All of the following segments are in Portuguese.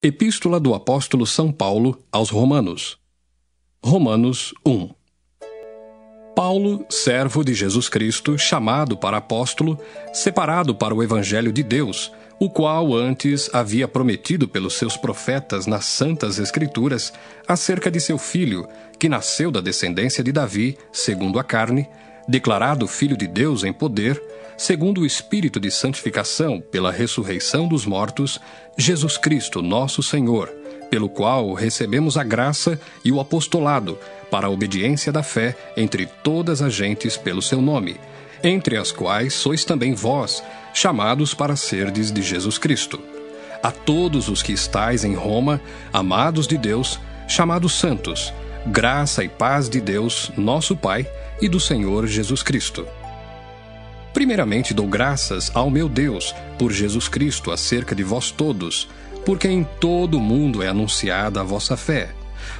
Epístola do Apóstolo São Paulo aos Romanos. Romanos 1. Paulo, servo de Jesus Cristo, chamado para apóstolo, separado para o Evangelho de Deus, o qual antes havia prometido pelos seus profetas nas Santas Escrituras, acerca de seu filho, que nasceu da descendência de Davi, segundo a carne, declarado Filho de Deus em poder, segundo o Espírito de santificação pela ressurreição dos mortos, Jesus Cristo, nosso Senhor, pelo qual recebemos a graça e o apostolado para a obediência da fé entre todas as gentes pelo seu nome, entre as quais sois também vós, chamados para serdes de Jesus Cristo. A todos os que estais em Roma, amados de Deus, chamados santos, graça e paz de Deus, nosso Pai, e do Senhor Jesus Cristo. Primeiramente dou graças ao meu Deus por Jesus Cristo acerca de vós todos, porque em todo o mundo é anunciada a vossa fé.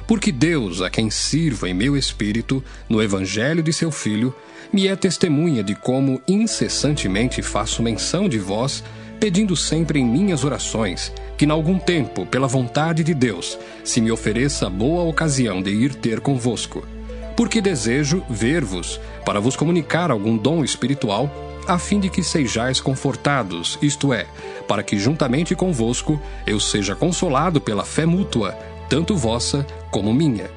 Porque Deus, a quem sirvo em meu espírito, no Evangelho de seu Filho, me é testemunha de como incessantemente faço menção de vós, pedindo sempre em minhas orações, que n'algum tempo, pela vontade de Deus, se me ofereça boa ocasião de ir ter convosco. Porque desejo ver-vos, para vos comunicar algum dom espiritual, a fim de que sejais confortados, isto é, para que juntamente convosco eu seja consolado pela fé mútua, tanto vossa como minha.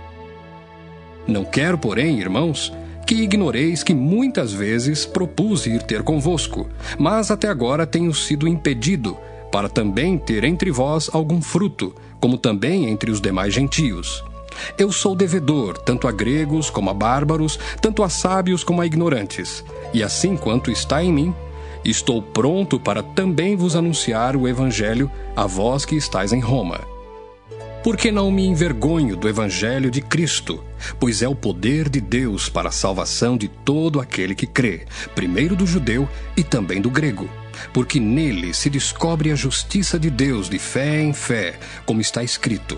Não quero, porém, irmãos, que ignoreis que muitas vezes propus ir ter convosco, mas até agora tenho sido impedido, para também ter entre vós algum fruto, como também entre os demais gentios. Eu sou devedor, tanto a gregos como a bárbaros, tanto a sábios como a ignorantes. E assim quanto está em mim, estou pronto para também vos anunciar o Evangelho a vós que estáis em Roma. Porque não me envergonho do Evangelho de Cristo, pois é o poder de Deus para a salvação de todo aquele que crê, primeiro do judeu e também do grego. Porque nele se descobre a justiça de Deus de fé em fé, como está escrito: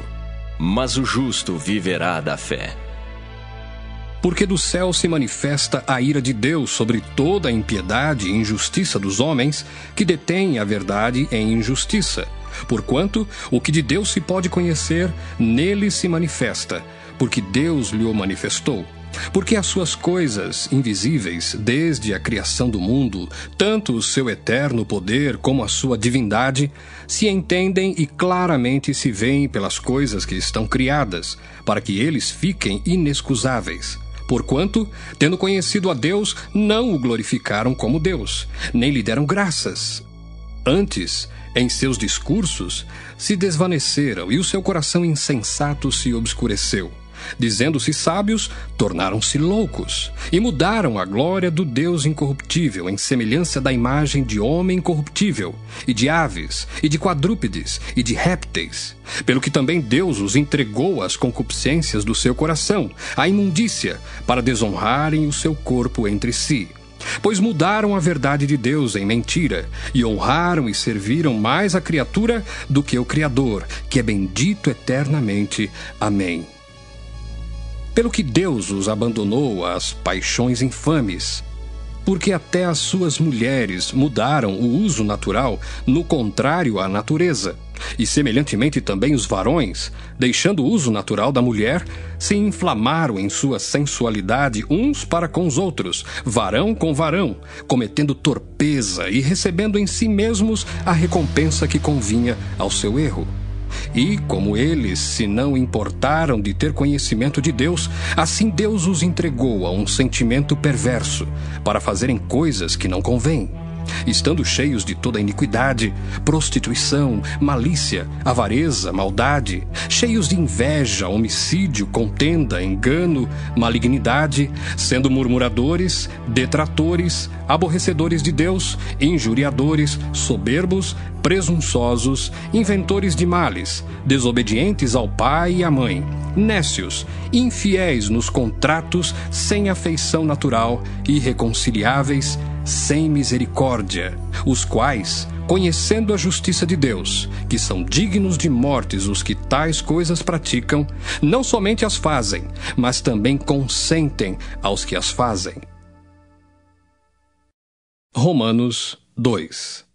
mas o justo viverá da fé. Porque do céu se manifesta a ira de Deus sobre toda a impiedade e injustiça dos homens, que detêm a verdade em injustiça. Porquanto o que de Deus se pode conhecer, nele se manifesta, porque Deus lhe o manifestou. Porque as suas coisas invisíveis, desde a criação do mundo, tanto o seu eterno poder como a sua divindade, se entendem e claramente se veem pelas coisas que estão criadas, para que eles fiquem inexcusáveis. Porquanto, tendo conhecido a Deus, não o glorificaram como Deus, nem lhe deram graças. Antes, em seus discursos, se desvaneceram e o seu coração insensato se obscureceu. Dizendo-se sábios, tornaram-se loucos, e mudaram a glória do Deus incorruptível em semelhança da imagem de homem corruptível, e de aves, e de quadrúpedes, e de répteis. Pelo que também Deus os entregou às concupiscências do seu coração, à imundícia, para desonrarem o seu corpo entre si. Pois mudaram a verdade de Deus em mentira, e honraram e serviram mais a criatura do que o Criador, que é bendito eternamente. Amém. Pelo que Deus os abandonou às paixões infames, porque até as suas mulheres mudaram o uso natural no contrário à natureza, e semelhantemente também os varões, deixando o uso natural da mulher, se inflamaram em sua sensualidade uns para com os outros, varão com varão, cometendo torpeza e recebendo em si mesmos a recompensa que convinha ao seu erro. E, como eles se não importaram de ter conhecimento de Deus, assim Deus os entregou a um sentimento perverso, para fazerem coisas que não convêm, estando cheios de toda iniquidade, prostituição, malícia, avareza, maldade, cheios de inveja, homicídio, contenda, engano, malignidade, sendo murmuradores, detratores, aborrecedores de Deus, injuriadores, soberbos, presunçosos, inventores de males, desobedientes ao pai e à mãe, nécios, infiéis nos contratos, sem afeição natural, irreconciliáveis, sem misericórdia, os quais, conhecendo a justiça de Deus, que são dignos de mortes os que tais coisas praticam, não somente as fazem, mas também consentem aos que as fazem. Romanos 2.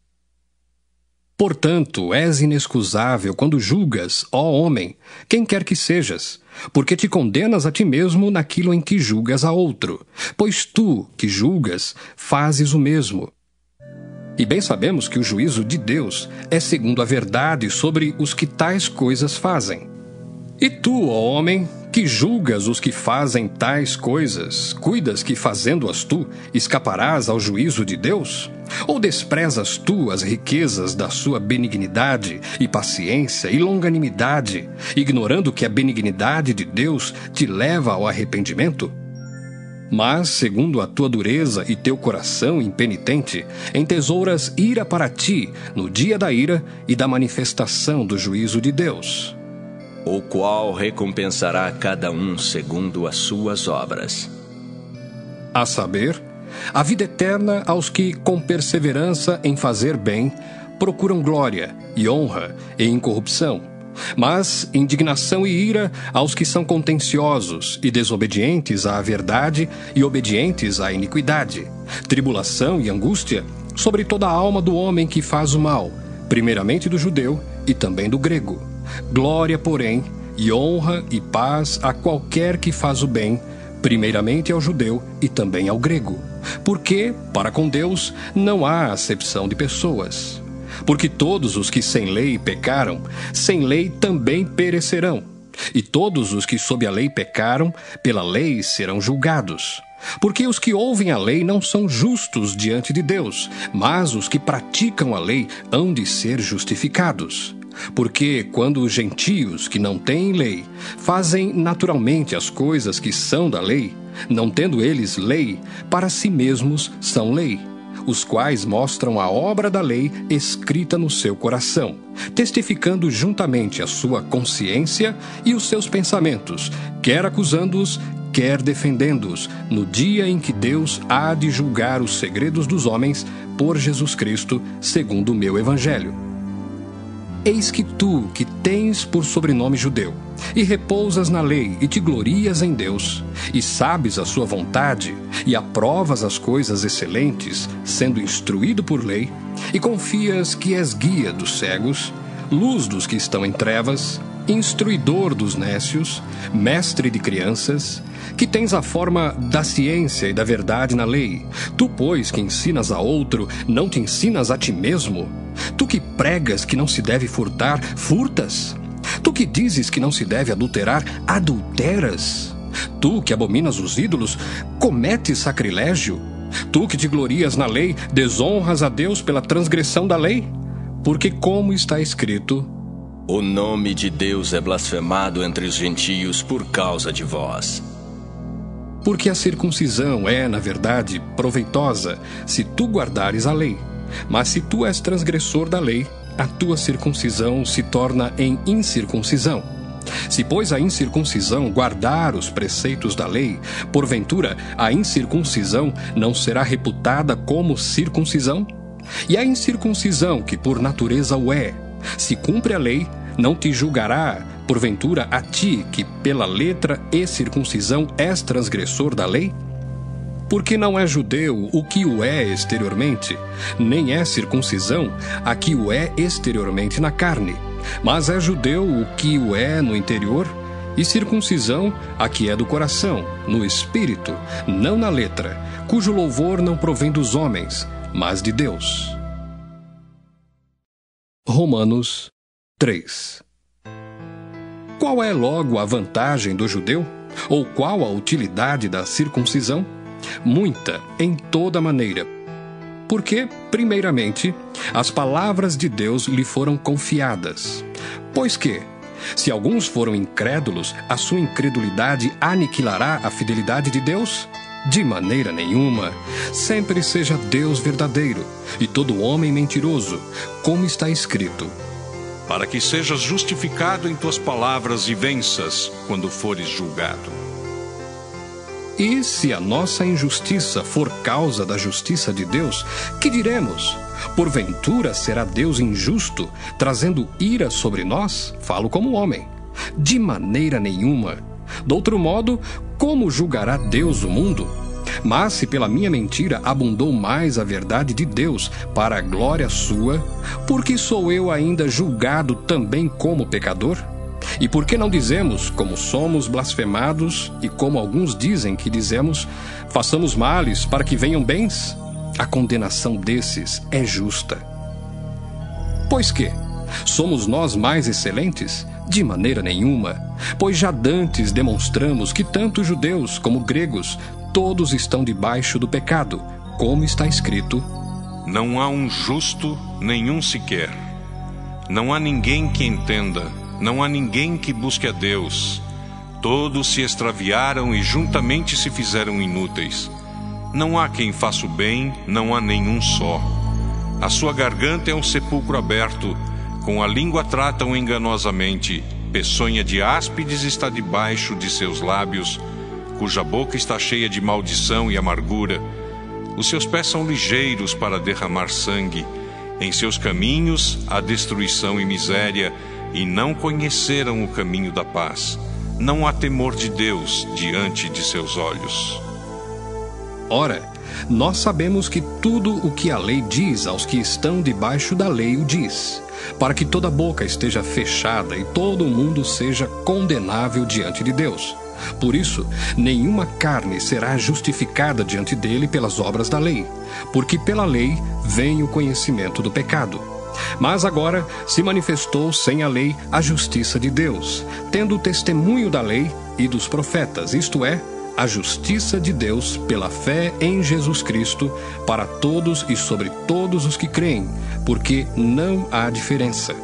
Portanto, és inexcusável quando julgas, ó homem, quem quer que sejas, porque te condenas a ti mesmo naquilo em que julgas a outro, pois tu, que julgas, fazes o mesmo. E bem sabemos que o juízo de Deus é segundo a verdade sobre os que tais coisas fazem. E tu, ó homem, que julgas os que fazem tais coisas, cuidas que, fazendo-as tu, escaparás ao juízo de Deus? Ou desprezas tu as riquezas da sua benignidade e paciência e longanimidade, ignorando que a benignidade de Deus te leva ao arrependimento? Mas, segundo a tua dureza e teu coração impenitente, entesouras ira para ti no dia da ira e da manifestação do juízo de Deus, o qual recompensará cada um segundo as suas obras. a saber, a vida eterna aos que, com perseverança em fazer bem, procuram glória e honra e incorrupção, mas indignação e ira aos que são contenciosos e desobedientes à verdade e obedientes à iniquidade, tribulação e angústia sobre toda a alma do homem que faz o mal, primeiramente do judeu e também do grego. Glória, porém, e honra e paz a qualquer que faz o bem, primeiramente ao judeu e também ao grego. Porque, para com Deus, não há acepção de pessoas. Porque todos os que sem lei pecaram, sem lei também perecerão. E todos os que sob a lei pecaram, pela lei serão julgados. Porque os que ouvem a lei não são justos diante de Deus, mas os que praticam a lei hão de ser justificados. Porque quando os gentios que não têm lei fazem naturalmente as coisas que são da lei, não tendo eles lei, para si mesmos são lei, os quais mostram a obra da lei escrita no seu coração, testificando juntamente a sua consciência e os seus pensamentos, quer acusando-os, quer defendendo-os, no dia em que Deus há de julgar os segredos dos homens por Jesus Cristo, segundo o meu evangelho. Eis que tu, que tens por sobrenome judeu, e repousas na lei, e te glorias em Deus, e sabes a sua vontade, e aprovas as coisas excelentes, sendo instruído por lei, e confias que és guia dos cegos, luz dos que estão em trevas, instruidor dos nécios, mestre de crianças, que tens a forma da ciência e da verdade na lei, tu, pois, que ensinas a outro, não te ensinas a ti mesmo? Tu que pregas que não se deve furtar, furtas? Tu que dizes que não se deve adulterar, adulteras? Tu que abominas os ídolos, cometes sacrilégio? Tu que te glorias na lei, desonras a Deus pela transgressão da lei? Porque como está escrito: o nome de Deus é blasfemado entre os gentios por causa de vós. Porque a circuncisão é, na verdade, proveitosa, se tu guardares a lei. Mas se tu és transgressor da lei, a tua circuncisão se torna em incircuncisão. Se, pois, a incircuncisão guardar os preceitos da lei, porventura a incircuncisão não será reputada como circuncisão? E a incircuncisão, que por natureza o é, se cumpre a lei, não te julgará, porventura, a ti, que pela letra e circuncisão és transgressor da lei? Porque não é judeu o que o é exteriormente, nem é circuncisão a que o é exteriormente na carne, mas é judeu o que o é no interior, e circuncisão a que é do coração, no espírito, não na letra, cujo louvor não provém dos homens, mas de Deus. Romanos 3. Qual é logo a vantagem do judeu? Ou qual a utilidade da circuncisão? Muita, em toda maneira. Porque, primeiramente, as palavras de Deus lhe foram confiadas. Pois que, se alguns foram incrédulos, a sua incredulidade aniquilará a fidelidade de Deus? De maneira nenhuma. Sempre seja Deus verdadeiro, e todo homem mentiroso, como está escrito: para que sejas justificado em tuas palavras e venças quando fores julgado. E se a nossa injustiça for causa da justiça de Deus, que diremos? Porventura será Deus injusto, trazendo ira sobre nós? Falo como homem. De maneira nenhuma. De outro modo, como julgará Deus o mundo? Mas se pela minha mentira abundou mais a verdade de Deus para a glória sua, por que sou eu ainda julgado também como pecador? E por que não dizemos, como somos blasfemados, e como alguns dizem que dizemos, façamos males para que venham bens? A condenação desses é justa. Pois que? Somos nós mais excelentes? De maneira nenhuma, pois já dantes demonstramos que tanto judeus como gregos, todos estão debaixo do pecado, como está escrito: Não há um justo, nenhum sequer. Não há ninguém que entenda, não há ninguém que busque a Deus. Todos se extraviaram e juntamente se fizeram inúteis. Não há quem faça o bem, não há nenhum só. A sua garganta é um sepulcro aberto, com a língua tratam enganosamente. Peçonha de áspides está debaixo de seus lábios, cuja boca está cheia de maldição e amargura. Os seus pés são ligeiros para derramar sangue. Em seus caminhos há destruição e miséria, e não conheceram o caminho da paz. Não há temor de Deus diante de seus olhos. Ora, nós sabemos que tudo o que a lei diz aos que estão debaixo da lei o diz, para que toda boca esteja fechada e todo o mundo seja condenável diante de Deus. Por isso, nenhuma carne será justificada diante dele pelas obras da lei, porque pela lei vem o conhecimento do pecado. Mas agora se manifestou sem a lei a justiça de Deus, tendo o testemunho da lei e dos profetas, isto é, a justiça de Deus pela fé em Jesus Cristo para todos e sobre todos os que creem, porque não há diferença.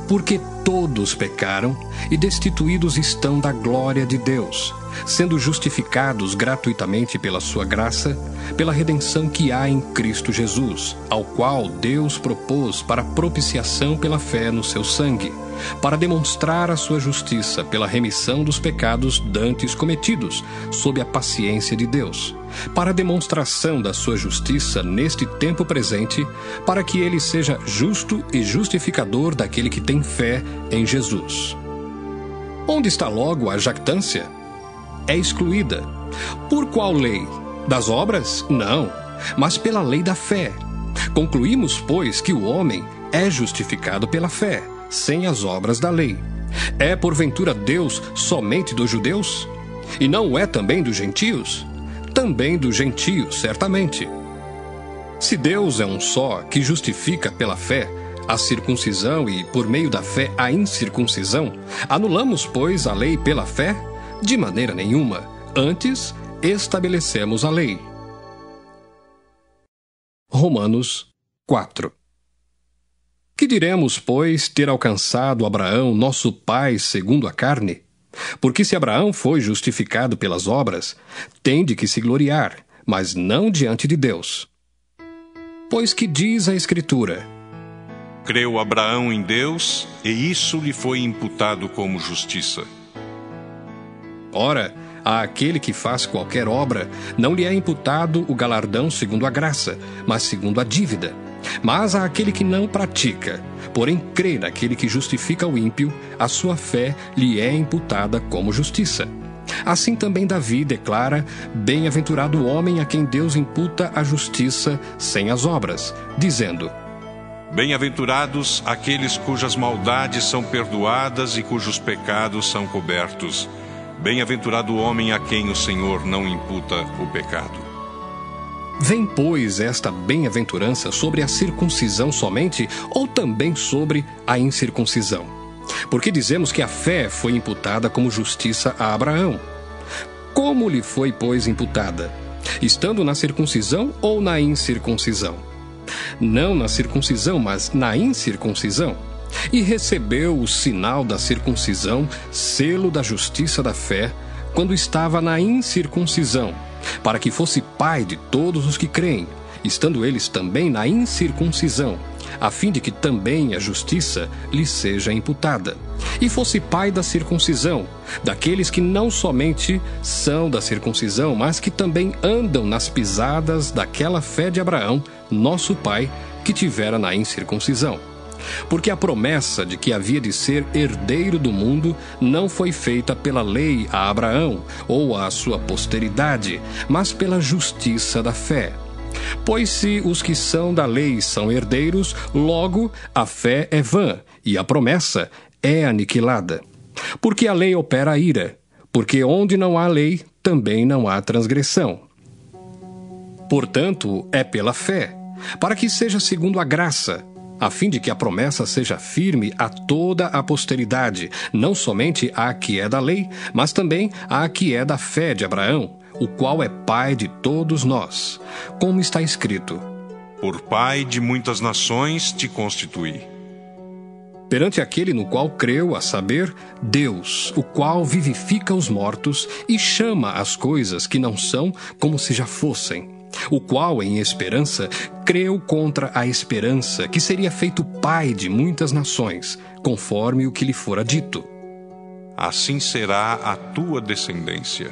Porque todos pecaram e destituídos estão da glória de Deus, sendo justificados gratuitamente pela sua graça, pela redenção que há em Cristo Jesus, ao qual Deus propôs para propiciação pela fé no seu sangue, para demonstrar a sua justiça pela remissão dos pecados dantes cometidos, sob a paciência de Deus, para a demonstração da sua justiça neste tempo presente, para que ele seja justo e justificador daquele que tem fé em Jesus. Onde está logo a jactância? É excluída. Por qual lei? Das obras? Não, mas pela lei da fé. Concluímos, pois, que o homem é justificado pela fé, sem as obras da lei. É porventura Deus somente dos judeus? E não é também dos gentios? Também dos gentios, certamente. Se Deus é um só, que justifica pela fé a circuncisão e, por meio da fé, a incircuncisão, anulamos, pois, a lei pela fé? De maneira nenhuma. Antes, estabelecemos a lei. Romanos 4. Que diremos, pois, ter alcançado Abraão, nosso pai, segundo a carne? Porque se Abraão foi justificado pelas obras, tem de que se gloriar, mas não diante de Deus. Pois que diz a Escritura: Creu Abraão em Deus, e isso lhe foi imputado como justiça. Ora, àquele que faz qualquer obra, não lhe é imputado o galardão segundo a graça, mas segundo a dívida. Mas àquele que não pratica, porém crê naquele que justifica o ímpio, a sua fé lhe é imputada como justiça. Assim também Davi declara: Bem-aventurado o homem a quem Deus imputa a justiça sem as obras, dizendo: Bem-aventurados aqueles cujas maldades são perdoadas e cujos pecados são cobertos. Bem-aventurado o homem a quem o Senhor não imputa o pecado. Vem, pois, esta bem-aventurança sobre a circuncisão somente, ou também sobre a incircuncisão? Porque dizemos que a fé foi imputada como justiça a Abraão. Como lhe foi, pois, imputada? Estando na circuncisão ou na incircuncisão? Não na circuncisão, mas na incircuncisão. E recebeu o sinal da circuncisão, selo da justiça da fé, quando estava na incircuncisão, para que fosse pai de todos os que creem, estando eles também na incircuncisão, a fim de que também a justiça lhe seja imputada, e fosse pai da circuncisão, daqueles que não somente são da circuncisão, mas que também andam nas pisadas daquela fé de Abraão, nosso pai, que tivera na incircuncisão, Porque a promessa de que havia de ser herdeiro do mundo não foi feita pela lei a Abraão ou à sua posteridade, mas pela justiça da fé. Pois se os que são da lei são herdeiros, logo a fé é vã e a promessa é aniquilada. Porque a lei opera a ira, porque onde não há lei, também não há transgressão. Portanto, é pela fé, para que seja segundo a graça, a fim de que a promessa seja firme a toda a posteridade, não somente à que é da lei, mas também à que é da fé de Abraão, o qual é pai de todos nós, como está escrito: Por pai de muitas nações te constituí. Perante aquele no qual creu, a saber, Deus, o qual vivifica os mortos e chama as coisas que não são como se já fossem, o qual, em esperança, creu contra a esperança que seria feito pai de muitas nações, conforme o que lhe fora dito: Assim será a tua descendência.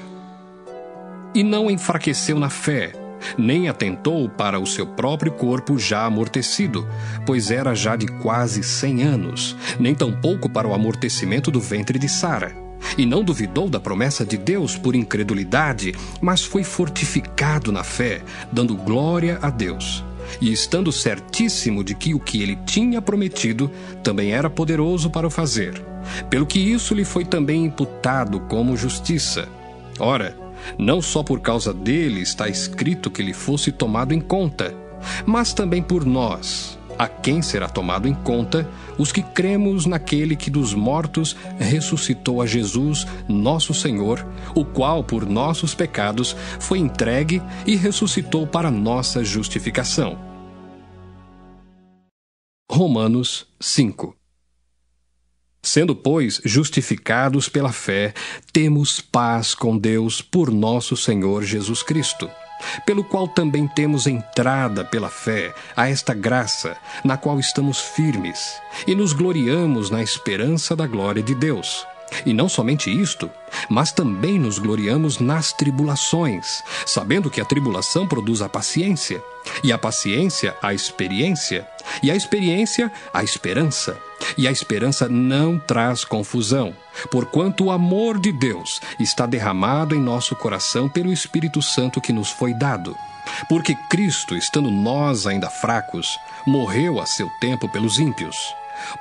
E não enfraqueceu na fé, nem atentou para o seu próprio corpo já amortecido, pois era já de quase 100 anos, nem tampouco para o amortecimento do ventre de Sara. E não duvidou da promessa de Deus por incredulidade, mas foi fortificado na fé, dando glória a Deus. E estando certíssimo de que o que ele tinha prometido também era poderoso para o fazer, pelo que isso lhe foi também imputado como justiça. Ora, não só por causa dele está escrito que lhe fosse tomado em conta, mas também por nós, a quem será tomado em conta, os que cremos naquele que dos mortos ressuscitou a Jesus, nosso Senhor, o qual por nossos pecados foi entregue e ressuscitou para nossa justificação. Romanos 5. Sendo, pois, justificados pela fé, temos paz com Deus por nosso Senhor Jesus Cristo, pelo qual também temos entrada pela fé a esta graça, na qual estamos firmes, e nos gloriamos na esperança da glória de Deus. E não somente isto, mas também nos gloriamos nas tribulações, sabendo que a tribulação produz a paciência, e a paciência a experiência, e a experiência a esperança. E a esperança não traz confusão, porquanto o amor de Deus está derramado em nosso coração pelo Espírito Santo que nos foi dado. Porque Cristo, estando nós ainda fracos, morreu a seu tempo pelos ímpios.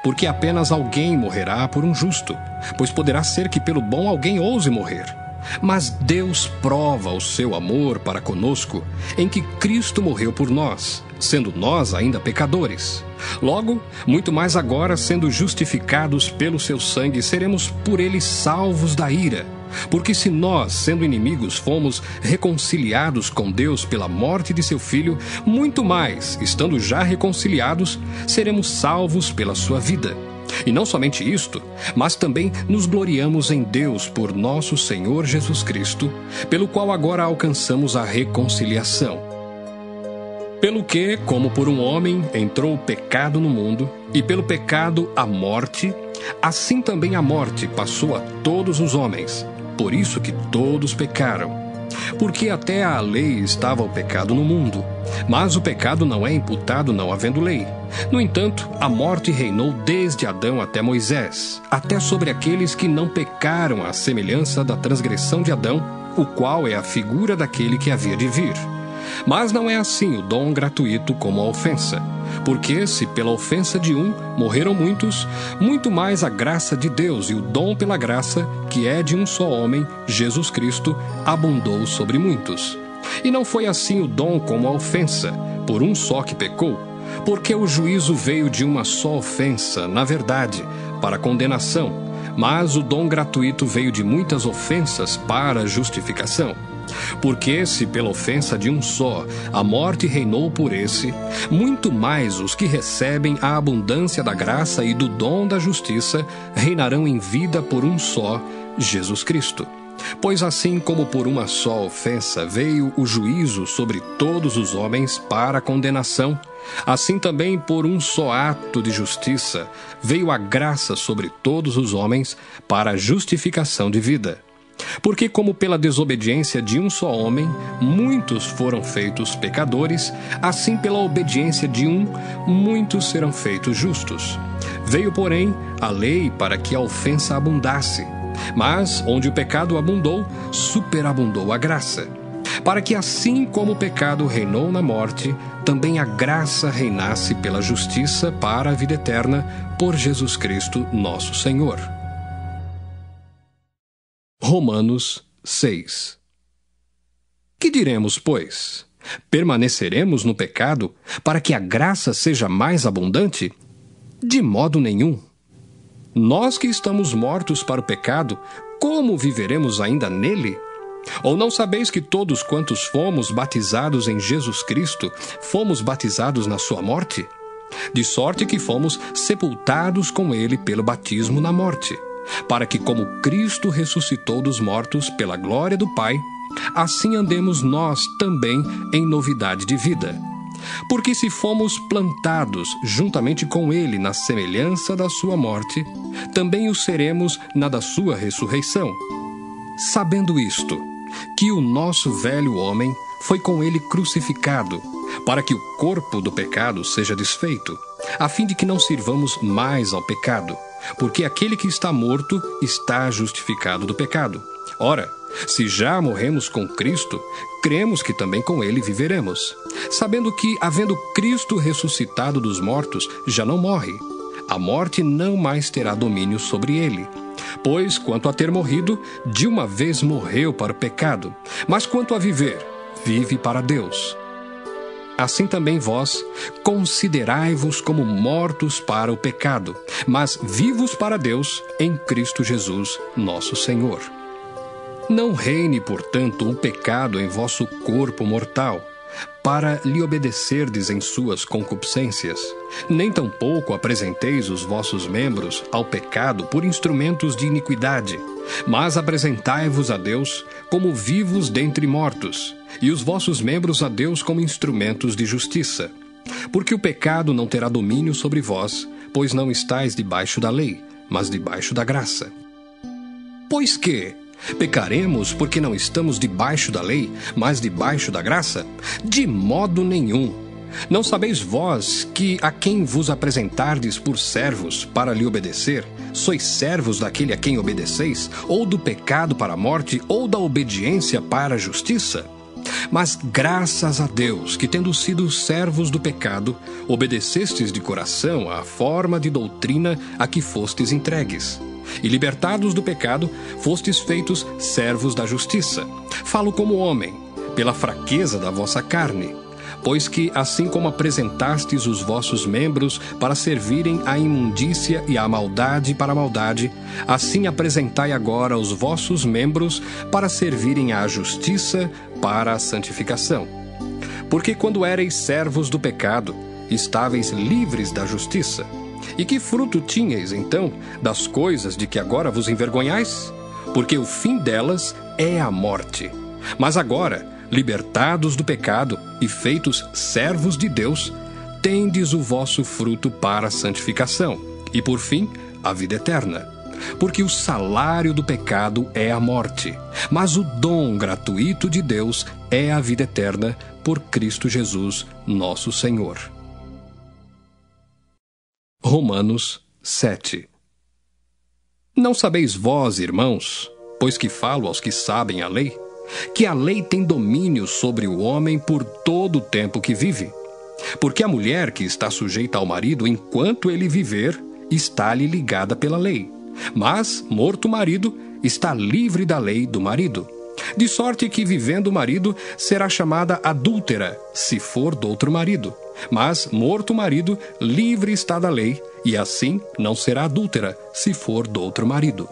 Porque apenas alguém morrerá por um justo, pois poderá ser que pelo bom alguém ouse morrer. Mas Deus prova o seu amor para conosco em que Cristo morreu por nós, sendo nós ainda pecadores. Logo, muito mais agora, sendo justificados pelo seu sangue, seremos por ele salvos da ira. Porque se nós, sendo inimigos, fomos reconciliados com Deus pela morte de seu Filho, muito mais, estando já reconciliados, seremos salvos pela sua vida. E não somente isto, mas também nos gloriamos em Deus por nosso Senhor Jesus Cristo, pelo qual agora alcançamos a reconciliação. Pelo que, como por um homem entrou o pecado no mundo, e pelo pecado a morte, assim também a morte passou a todos os homens, por isso que todos pecaram. Porque até à lei estava o pecado no mundo, mas o pecado não é imputado não havendo lei. No entanto, a morte reinou desde Adão até Moisés, até sobre aqueles que não pecaram à semelhança da transgressão de Adão, o qual é a figura daquele que havia de vir. Mas não é assim o dom gratuito como a ofensa. Porque se pela ofensa de um morreram muitos, muito mais a graça de Deus e o dom pela graça, que é de um só homem, Jesus Cristo, abundou sobre muitos. E não foi assim o dom como a ofensa, por um só que pecou, porque o juízo veio de uma só ofensa, na verdade, para condenação, mas o dom gratuito veio de muitas ofensas para a justificação. Porque se pela ofensa de um só a morte reinou por esse, muito mais os que recebem a abundância da graça e do dom da justiça reinarão em vida por um só, Jesus Cristo. Pois assim como por uma só ofensa veio o juízo sobre todos os homens para a condenação, assim também por um só ato de justiça veio a graça sobre todos os homens para a justificação de vida. Porque como pela desobediência de um só homem, muitos foram feitos pecadores, assim pela obediência de um, muitos serão feitos justos. Veio, porém, a lei para que a ofensa abundasse. Mas, onde o pecado abundou, superabundou a graça. Para que assim como o pecado reinou na morte, também a graça reinasse pela justiça para a vida eterna, por Jesus Cristo nosso Senhor. Romanos 6. Que diremos, pois? Permaneceremos no pecado para que a graça seja mais abundante? De modo nenhum. Nós que estamos mortos para o pecado, como viveremos ainda nele? Ou não sabeis que todos quantos fomos batizados em Jesus Cristo, fomos batizados na sua morte? De sorte que fomos sepultados com ele pelo batismo na morte, para que, como Cristo ressuscitou dos mortos pela glória do Pai, assim andemos nós também em novidade de vida. Porque se fomos plantados juntamente com ele na semelhança da sua morte, também o seremos na da sua ressurreição. Sabendo isto, que o nosso velho homem foi com ele crucificado, para que o corpo do pecado seja desfeito, a fim de que não sirvamos mais ao pecado, porque aquele que está morto está justificado do pecado. Ora, se já morremos com Cristo, cremos que também com ele viveremos, sabendo que, havendo Cristo ressuscitado dos mortos, já não morre. A morte não mais terá domínio sobre ele. Pois, quanto a ter morrido, de uma vez morreu para o pecado, mas quanto a viver, vive para Deus. Assim também vós, considerai-vos como mortos para o pecado, mas vivos para Deus em Cristo Jesus, nosso Senhor. Não reine, portanto, o pecado em vosso corpo mortal, para lhe obedecerdes em suas concupiscências. Nem tampouco apresenteis os vossos membros ao pecado por instrumentos de iniquidade, mas apresentai-vos a Deus como vivos dentre mortos, e os vossos membros a Deus como instrumentos de justiça. Porque o pecado não terá domínio sobre vós, pois não estáis debaixo da lei, mas debaixo da graça. Pois que pecaremos porque não estamos debaixo da lei, mas debaixo da graça? De modo nenhum. Não sabeis vós que a quem vos apresentardes por servos para lhe obedecer, sois servos daquele a quem obedeceis, ou do pecado para a morte, ou da obediência para a justiça? Mas graças a Deus que, tendo sido servos do pecado, obedecestes de coração à forma de doutrina a que fostes entregues. E libertados do pecado, fostes feitos servos da justiça. Falo como homem, pela fraqueza da vossa carne. Pois que, assim como apresentastes os vossos membros para servirem à imundícia e à maldade para a maldade, assim apresentai agora os vossos membros para servirem à justiça para a santificação. Porque quando éreis servos do pecado, estáveis livres da justiça. E que fruto tinhais, então, das coisas de que agora vos envergonhais? Porque o fim delas é a morte. Mas agora, libertados do pecado e feitos servos de Deus, tendes o vosso fruto para a santificação, e por fim, a vida eterna. Porque o salário do pecado é a morte, mas o dom gratuito de Deus é a vida eterna por Cristo Jesus, nosso Senhor. Romanos 7. Não sabeis vós, irmãos, pois que falo aos que sabem a lei, que a lei tem domínio sobre o homem por todo o tempo que vive? Porque a mulher que está sujeita ao marido enquanto ele viver, está-lhe ligada pela lei. Mas, morto o marido, está livre da lei do marido. De sorte que, vivendo o marido, será chamada adúltera, se for do outro marido. Mas, morto o marido, livre está da lei, e assim não será adúltera, se for do outro marido.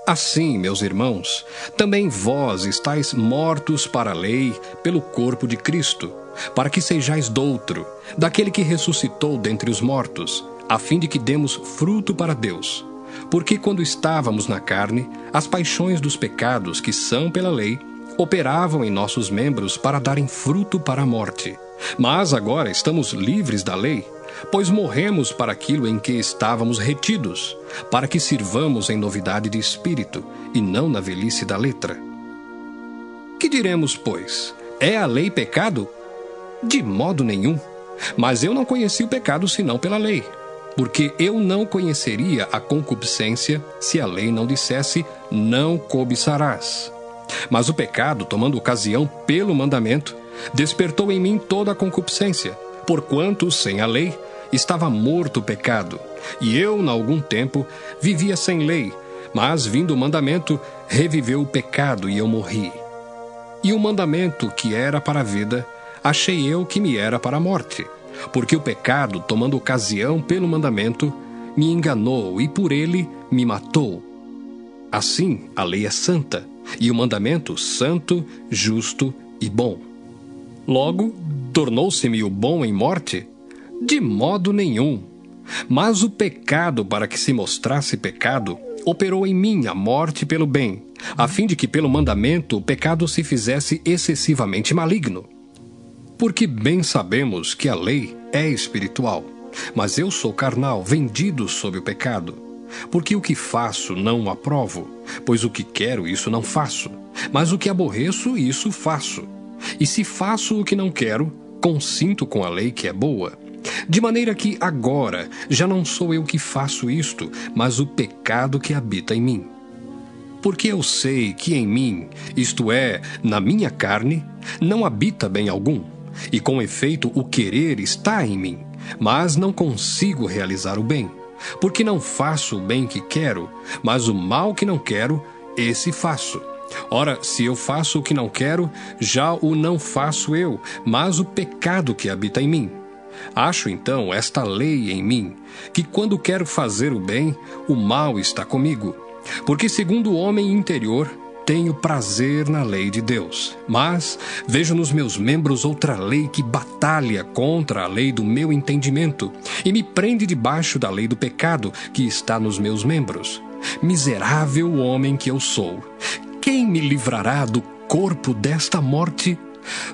Assim, meus irmãos, também vós estáis mortos para a lei pelo corpo de Cristo, para que sejais doutro, daquele que ressuscitou dentre os mortos, a fim de que demos fruto para Deus. Porque quando estávamos na carne, as paixões dos pecados que são pela lei operavam em nossos membros para darem fruto para a morte. Mas agora estamos livres da lei, pois morremos para aquilo em que estávamos retidos, para que sirvamos em novidade de espírito, e não na velhice da letra. Que diremos, pois? É a lei pecado? De modo nenhum. Mas eu não conheci o pecado senão pela lei, porque eu não conheceria a concupiscência se a lei não dissesse, não cobiçarás. Mas o pecado, tomando ocasião pelo mandamento, despertou em mim toda a concupiscência, porquanto, sem a lei, estava morto o pecado, e eu, em algum tempo, vivia sem lei, mas, vindo o mandamento, reviveu o pecado e eu morri. E o mandamento, que era para a vida, achei eu que me era para a morte, porque o pecado, tomando ocasião pelo mandamento, me enganou e por ele me matou. Assim, a lei é santa, e o mandamento santo, justo e bom. Logo, tornou-se-me o bom em morte? De modo nenhum. Mas o pecado, para que se mostrasse pecado, operou em mim a morte pelo bem, a fim de que pelo mandamento o pecado se fizesse excessivamente maligno. Porque bem sabemos que a lei é espiritual, mas eu sou carnal, vendido sob o pecado. Porque o que faço não o aprovo, pois o que quero isso não faço, mas o que aborreço isso faço. E se faço o que não quero, consinto com a lei que é boa. De maneira que agora já não sou eu que faço isto, mas o pecado que habita em mim. Porque eu sei que em mim, isto é, na minha carne, não habita bem algum, e com efeito o querer está em mim, mas não consigo realizar o bem. Porque não faço o bem que quero, mas o mal que não quero, esse faço. Ora, se eu faço o que não quero, já o não faço eu, mas o pecado que habita em mim. Acho então esta lei em mim, que quando quero fazer o bem, o mal está comigo. Porque segundo o homem interior, tenho prazer na lei de Deus, mas vejo nos meus membros outra lei que batalha contra a lei do meu entendimento e me prende debaixo da lei do pecado que está nos meus membros. Miserável homem que eu sou! Quem me livrará do corpo desta morte?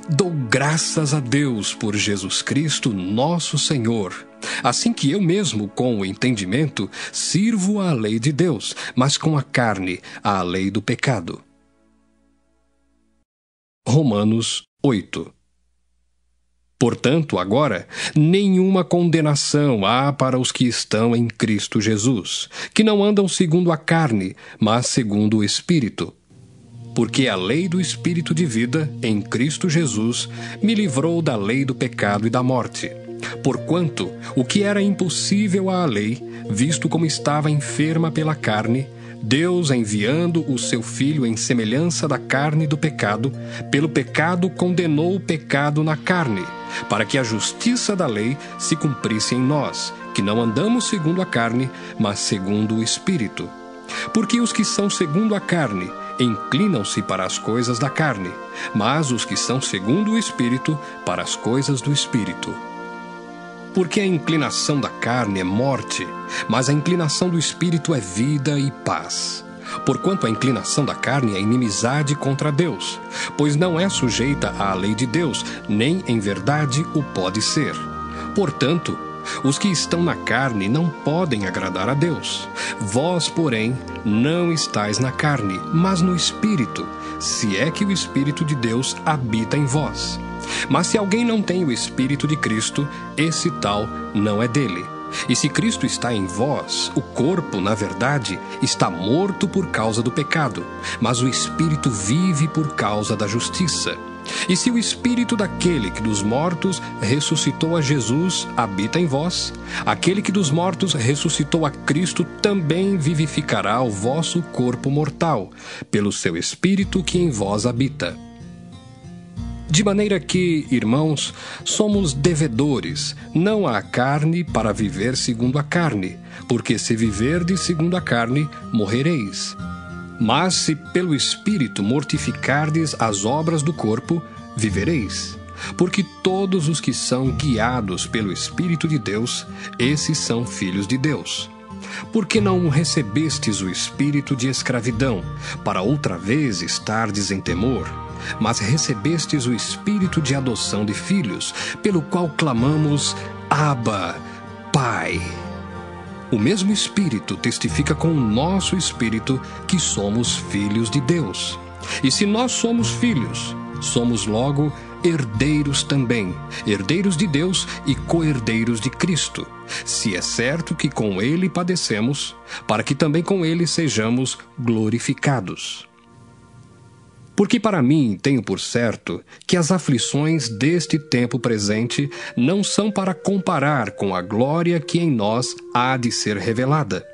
Dou graças a Deus por Jesus Cristo, nosso Senhor. Assim que eu mesmo, com o entendimento, sirvo à lei de Deus, mas com a carne, à lei do pecado. Romanos 8. Portanto, agora, nenhuma condenação há para os que estão em Cristo Jesus, que não andam segundo a carne, mas segundo o Espírito. Porque a lei do Espírito de vida, em Cristo Jesus, me livrou da lei do pecado e da morte. Porquanto, o que era impossível à lei, visto como estava enferma pela carne, Deus, enviando o seu Filho em semelhança da carne do pecado, pelo pecado condenou o pecado na carne, para que a justiça da lei se cumprisse em nós, que não andamos segundo a carne, mas segundo o Espírito. Porque os que são segundo a carne inclinam-se para as coisas da carne, mas os que são segundo o Espírito para as coisas do Espírito. Porque a inclinação da carne é morte, mas a inclinação do Espírito é vida e paz. Porquanto a inclinação da carne é inimizade contra Deus, pois não é sujeita à lei de Deus, nem em verdade o pode ser. Portanto, os que estão na carne não podem agradar a Deus. Vós, porém, não estáis na carne, mas no Espírito, se é que o Espírito de Deus habita em vós. Mas se alguém não tem o Espírito de Cristo, esse tal não é dele. E se Cristo está em vós, o corpo, na verdade, está morto por causa do pecado, mas o Espírito vive por causa da justiça. E se o Espírito daquele que dos mortos ressuscitou a Jesus habita em vós, aquele que dos mortos ressuscitou a Cristo também vivificará o vosso corpo mortal, pelo seu Espírito que em vós habita. De maneira que, irmãos, somos devedores, não à carne para viver segundo a carne, porque se viverdes segundo a carne, morrereis. Mas se pelo Espírito mortificardes as obras do corpo, vivereis. Porque todos os que são guiados pelo Espírito de Deus, esses são filhos de Deus. Porque não recebestes o espírito de escravidão, para outra vez estardes em temor, mas recebestes o espírito de adoção de filhos, pelo qual clamamos, Abba, Pai. O mesmo Espírito testifica com o nosso espírito que somos filhos de Deus. E se nós somos filhos, somos logo herdeiros também, herdeiros de Deus e co-herdeiros de Cristo, se é certo que com Ele padecemos, para que também com Ele sejamos glorificados. Porque para mim tenho por certo que as aflições deste tempo presente não são para comparar com a glória que em nós há de ser revelada.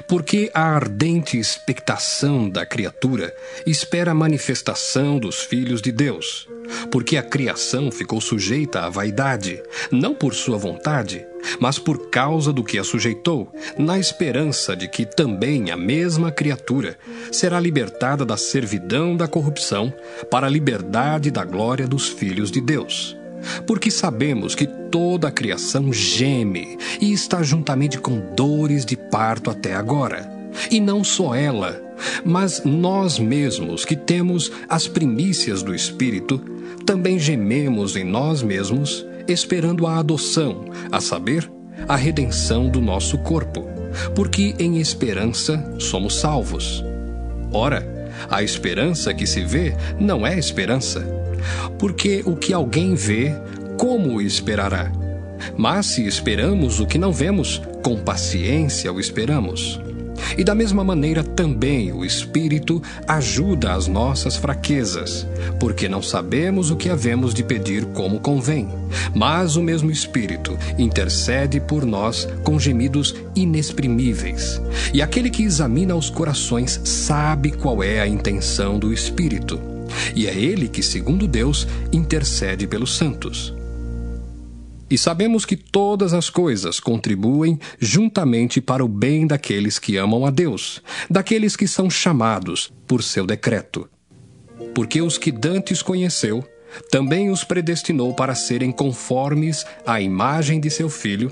Porque a ardente expectação da criatura espera a manifestação dos filhos de Deus. Porque a criação ficou sujeita à vaidade, não por sua vontade, mas por causa do que a sujeitou, na esperança de que também a mesma criatura será libertada da servidão da corrupção para a liberdade da glória dos filhos de Deus. Porque sabemos que toda a criação geme e está juntamente com dores de parto até agora. E não só ela, mas nós mesmos que temos as primícias do Espírito, também gememos em nós mesmos, esperando a adoção, a saber, a redenção do nosso corpo. Porque em esperança somos salvos. Ora, a esperança que se vê não é esperança. Porque o que alguém vê, como o esperará? Mas se esperamos o que não vemos, com paciência o esperamos. E da mesma maneira também o Espírito ajuda as nossas fraquezas, porque não sabemos o que havemos de pedir como convém. Mas o mesmo Espírito intercede por nós com gemidos inexprimíveis. E aquele que examina os corações sabe qual é a intenção do Espírito. E é Ele que, segundo Deus, intercede pelos santos. E sabemos que todas as coisas contribuem juntamente para o bem daqueles que amam a Deus, daqueles que são chamados por seu decreto. Porque os que dantes conheceu, também os predestinou para serem conformes à imagem de seu Filho,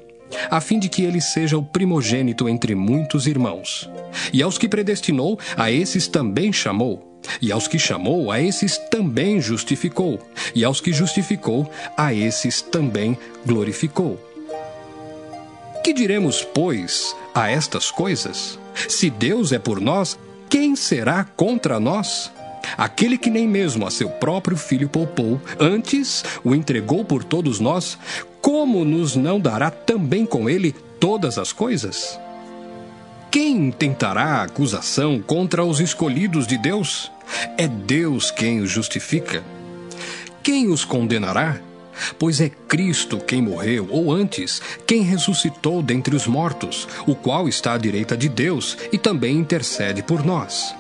a fim de que ele seja o primogênito entre muitos irmãos. E aos que predestinou, a esses também chamou. E aos que chamou, a esses também justificou. E aos que justificou, a esses também glorificou. Que diremos, pois, a estas coisas? Se Deus é por nós, quem será contra nós? Aquele que nem mesmo a seu próprio Filho poupou, antes o entregou por todos nós, como nos não dará também com ele todas as coisas? Quem tentará acusação contra os escolhidos de Deus? É Deus quem os justifica. Quem os condenará? Pois é Cristo quem morreu, ou antes, quem ressuscitou dentre os mortos, o qual está à direita de Deus e também intercede por nós.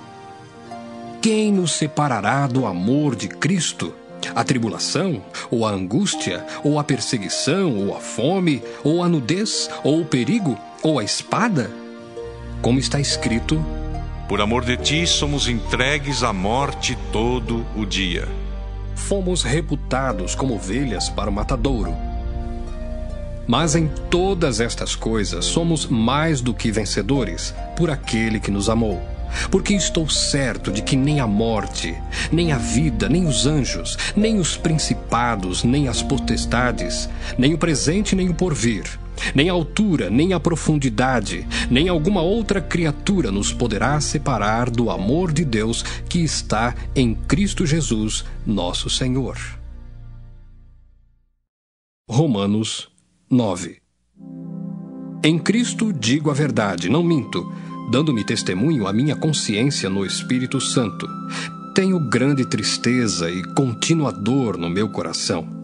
Quem nos separará do amor de Cristo? A tribulação, ou a angústia, ou a perseguição, ou a fome, ou a nudez, ou o perigo, ou a espada? Como está escrito: por amor de ti somos entregues à morte todo o dia. Fomos reputados como ovelhas para o matadouro. Mas em todas estas coisas somos mais do que vencedores, por aquele que nos amou. Porque estou certo de que nem a morte, nem a vida, nem os anjos, nem os principados, nem as potestades, nem o presente, nem o porvir, nem a altura, nem a profundidade, nem alguma outra criatura nos poderá separar do amor de Deus que está em Cristo Jesus, nosso Senhor. Romanos 9. Em Cristo digo a verdade, não minto, dando-me testemunho a minha consciência no Espírito Santo. Tenho grande tristeza e contínua dor no meu coração,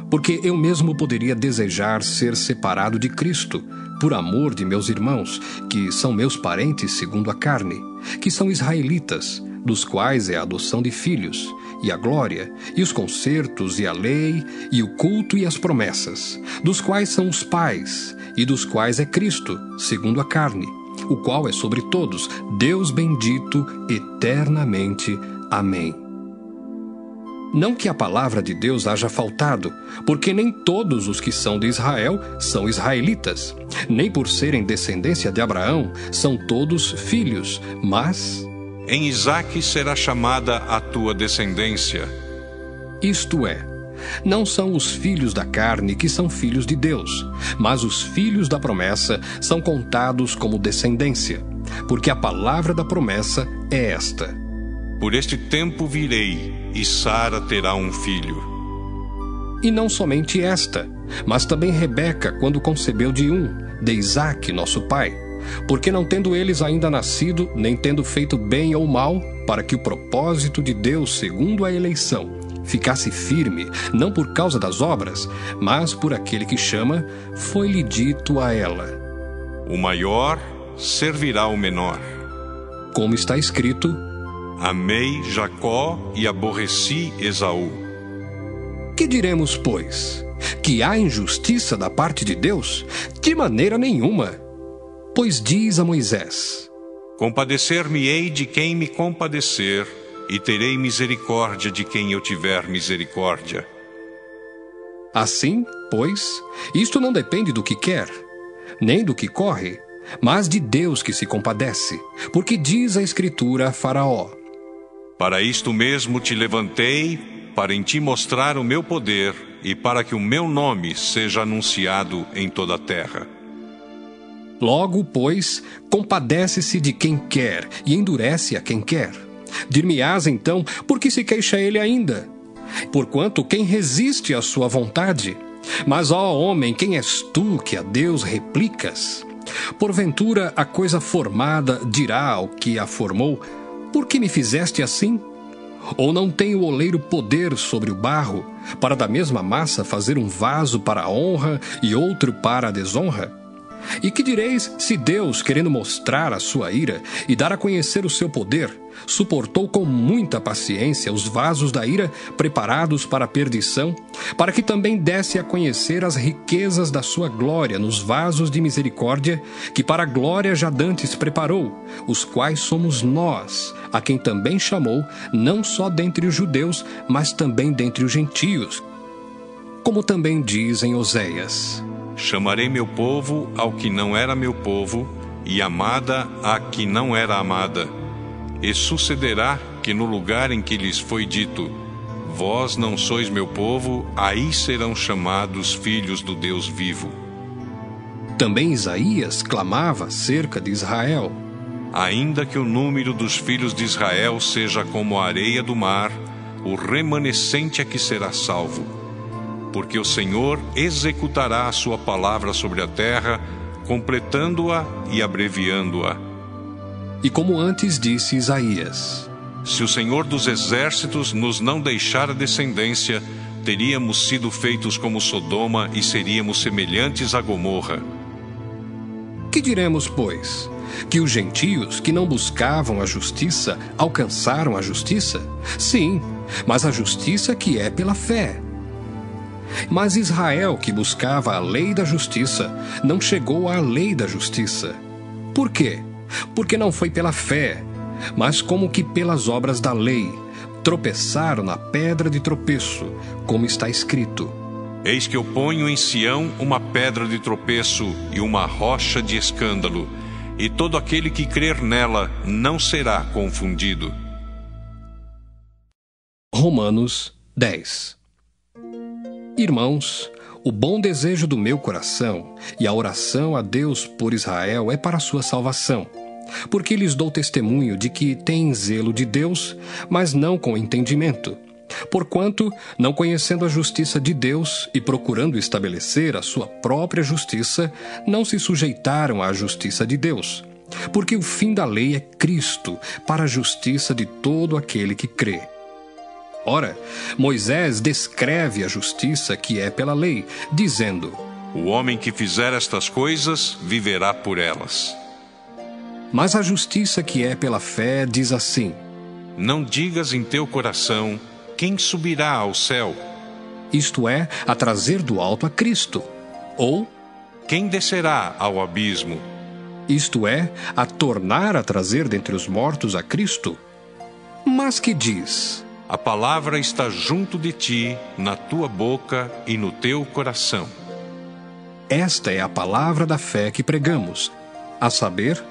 porque eu mesmo poderia desejar ser separado de Cristo, por amor de meus irmãos, que são meus parentes segundo a carne, que são israelitas, dos quais é a adoção de filhos, e a glória, e os concertos, e a lei, e o culto e as promessas, dos quais são os pais, e dos quais é Cristo, segundo a carne, o qual é sobre todos, Deus bendito eternamente. Amém. Não que a palavra de Deus haja faltado, porque nem todos os que são de Israel são israelitas, nem por serem descendência de Abraão são todos filhos, mas em Isaque será chamada a tua descendência. Isto é, não são os filhos da carne que são filhos de Deus, mas os filhos da promessa são contados como descendência, porque a palavra da promessa é esta: Por este tempo virei, e Sara terá um filho. E não somente esta, mas também Rebeca, quando concebeu de Isaque, nosso pai, porque não tendo eles ainda nascido, nem tendo feito bem ou mal, para que o propósito de Deus, segundo a eleição, ficasse firme, não por causa das obras, mas por aquele que chama, foi-lhe dito a ela: O maior servirá ao menor. Como está escrito: Amei Jacó e aborreci Esaú. Que diremos, pois? Que há injustiça da parte de Deus? De maneira nenhuma. Pois diz a Moisés: Compadecer-me-ei de quem me compadecer, e terei misericórdia de quem eu tiver misericórdia. Assim, pois, isto não depende do que quer, nem do que corre, mas de Deus que se compadece, porque diz a Escritura a Faraó: Para isto mesmo te levantei, para em ti mostrar o meu poder, e para que o meu nome seja anunciado em toda a terra. Logo, pois, compadece-se de quem quer, e endurece a quem quer. Dir-me-ás então, por que se queixa ele ainda? Porquanto quem resiste à sua vontade? Mas, ó homem, quem és tu que a Deus replicas? Porventura a coisa formada dirá ao que a formou: por que me fizeste assim? Ou não tem o oleiro poder sobre o barro, para da mesma massa fazer um vaso para a honra e outro para a desonra? E que direis se Deus, querendo mostrar a sua ira e dar a conhecer o seu poder, suportou com muita paciência os vasos da ira preparados para a perdição, para que também desse a conhecer as riquezas da sua glória nos vasos de misericórdia, que para a glória já dantes preparou, os quais somos nós, a quem também chamou, não só dentre os judeus, mas também dentre os gentios. Como também diz em Oséias: Chamarei meu povo ao que não era meu povo, e amada a que não era amada. E sucederá que no lugar em que lhes foi dito: Vós não sois meu povo, aí serão chamados filhos do Deus vivo. Também Isaías clamava acerca de Israel: Ainda que o número dos filhos de Israel seja como a areia do mar, o remanescente é que será salvo. Porque o Senhor executará a sua palavra sobre a terra, completando-a e abreviando-a. E como antes disse Isaías: Se o Senhor dos exércitos nos não deixar a descendência, teríamos sido feitos como Sodoma e seríamos semelhantes a Gomorra. Que diremos, pois? Que os gentios que não buscavam a justiça alcançaram a justiça? Sim, mas a justiça que é pela fé. Mas Israel, que buscava a lei da justiça, não chegou à lei da justiça. Por quê? Porque não foi pela fé, mas como que pelas obras da lei. Tropeçaram na pedra de tropeço, como está escrito: Eis que eu ponho em Sião uma pedra de tropeço e uma rocha de escândalo, e todo aquele que crer nela não será confundido. Romanos 10. Irmãos, o bom desejo do meu coração e a oração a Deus por Israel é para a sua salvação, porque lhes dou testemunho de que têm zelo de Deus, mas não com entendimento. Porquanto, não conhecendo a justiça de Deus e procurando estabelecer a sua própria justiça, não se sujeitaram à justiça de Deus. Porque o fim da lei é Cristo, para a justiça de todo aquele que crê. Ora, Moisés descreve a justiça que é pela lei, dizendo: O homem que fizer estas coisas viverá por elas. Mas a justiça que é pela fé diz assim: Não digas em teu coração: quem subirá ao céu? Isto é, a trazer do alto a Cristo. Ou, quem descerá ao abismo? Isto é, a tornar a trazer dentre os mortos a Cristo. Mas que diz: A palavra está junto de ti, na tua boca e no teu coração. Esta é a palavra da fé que pregamos, a saber,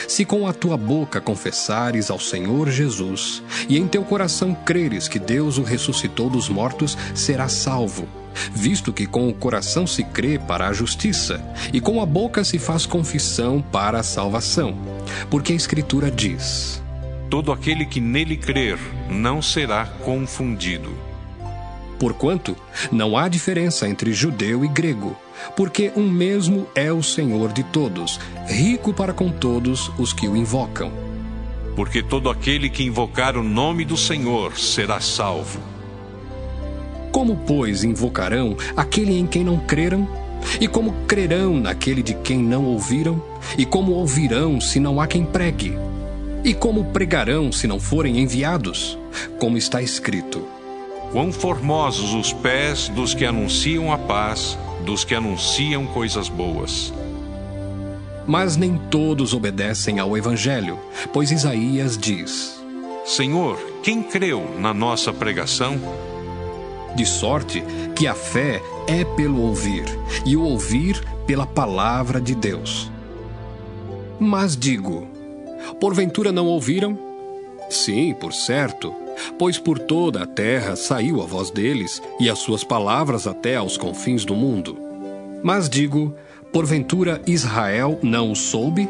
Se com a tua boca confessares ao Senhor Jesus, e em teu coração creres que Deus o ressuscitou dos mortos, serás salvo, visto que com o coração se crê para a justiça, e com a boca se faz confissão para a salvação. Porque a Escritura diz: todo aquele que nele crer não será confundido. Porquanto não há diferença entre judeu e grego, porque um mesmo é o Senhor de todos, rico para com todos os que o invocam. Porque todo aquele que invocar o nome do Senhor será salvo. Como, pois, invocarão aquele em quem não creram? E como crerão naquele de quem não ouviram? E como ouvirão se não há quem pregue? E como pregarão se não forem enviados? Como está escrito: quão formosos os pés dos que anunciam a paz, dos que anunciam coisas boas. Mas nem todos obedecem ao Evangelho, pois Isaías diz: Senhor, quem creu na nossa pregação? De sorte que a fé é pelo ouvir, e o ouvir pela palavra de Deus. Mas digo: porventura não ouviram? Sim, por certo, pois por toda a terra saiu a voz deles, e as suas palavras até aos confins do mundo. Mas digo: porventura Israel não o soube?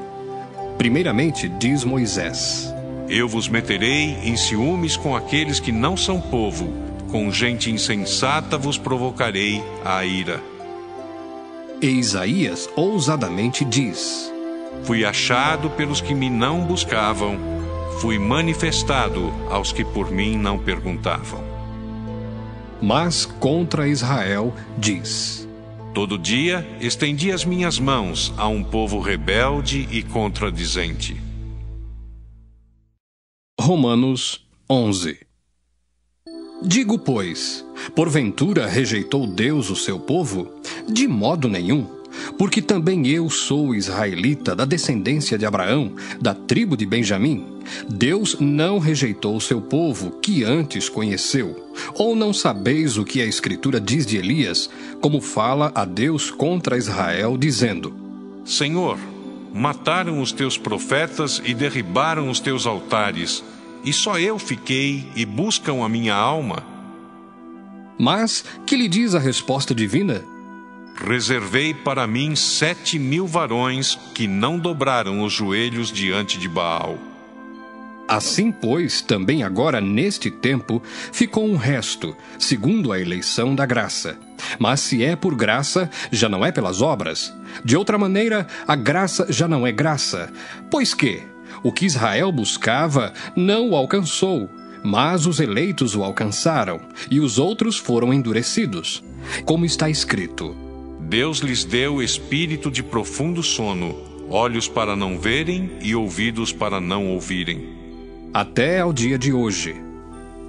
Primeiramente diz Moisés: eu vos meterei em ciúmes com aqueles que não são povo, com gente insensata vos provocarei a ira. E Isaías ousadamente diz: fui achado pelos que me não buscavam, fui manifestado aos que por mim não perguntavam. Mas contra Israel diz: todo dia estendi as minhas mãos a um povo rebelde e contradizente. Romanos 11. Digo, pois, porventura rejeitou Deus o seu povo? De modo nenhum, porque também eu sou israelita, da descendência de Abraão, da tribo de Benjamim. Deus não rejeitou o seu povo, que antes conheceu. Ou não sabeis o que a Escritura diz de Elias, como fala a Deus contra Israel, dizendo: Senhor, mataram os teus profetas e derribaram os teus altares, e só eu fiquei e buscam a minha alma. Mas que lhe diz a resposta divina? Reservei para mim 7.000 varões que não dobraram os joelhos diante de Baal. Assim, pois, também agora, neste tempo, ficou um resto, segundo a eleição da graça. Mas se é por graça, já não é pelas obras. De outra maneira, a graça já não é graça. Pois que o que Israel buscava não o alcançou, mas os eleitos o alcançaram, e os outros foram endurecidos. Como está escrito: Deus lhes deu espírito de profundo sono, olhos para não verem e ouvidos para não ouvirem. Até ao dia de hoje.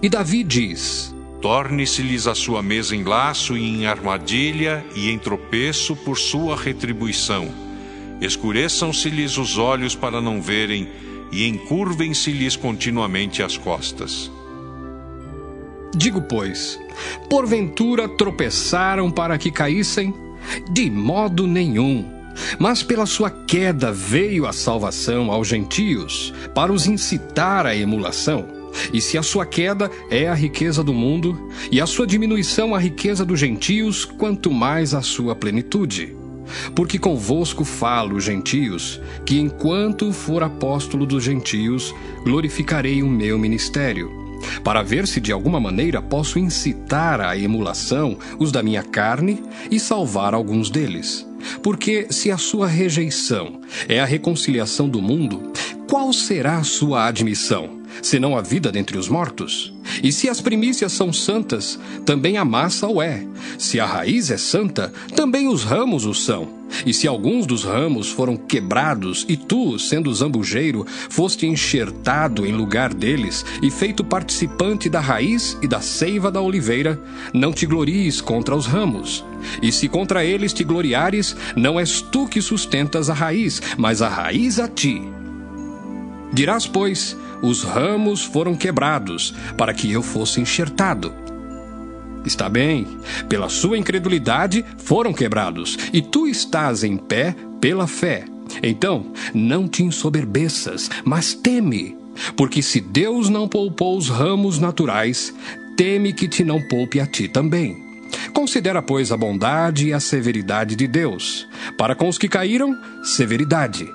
E Davi diz: torne-se-lhes a sua mesa em laço e em armadilha e em tropeço por sua retribuição. Escureçam-se-lhes os olhos para não verem e encurvem-se-lhes continuamente as costas. Digo, pois, porventura tropeçaram para que caíssem? De modo nenhum. Mas pela sua queda veio a salvação aos gentios, para os incitar à emulação. E se a sua queda é a riqueza do mundo, e a sua diminuição a riqueza dos gentios, quanto mais a sua plenitude. Porque convosco falo, gentios, que enquanto for apóstolo dos gentios, glorificarei o meu ministério, para ver se de alguma maneira posso incitar à emulação os da minha carne e salvar alguns deles. Porque se a sua rejeição é a reconciliação do mundo, qual será a sua admissão, senão a vida dentre os mortos? E se as primícias são santas, também a massa o é. Se a raiz é santa, também os ramos o são. E se alguns dos ramos foram quebrados, e tu, sendo zambujeiro, foste enxertado em lugar deles, e feito participante da raiz e da seiva da oliveira, não te glories contra os ramos. E se contra eles te gloriares, não és tu que sustentas a raiz, mas a raiz a ti. Dirás, pois, os ramos foram quebrados, para que eu fosse enxertado. Está bem, pela sua incredulidade foram quebrados, e tu estás em pé pela fé. Então, não te ensoberbeças, mas teme, porque se Deus não poupou os ramos naturais, teme que te não poupe a ti também. Considera, pois, a bondade e a severidade de Deus. Para com os que caíram, severidade.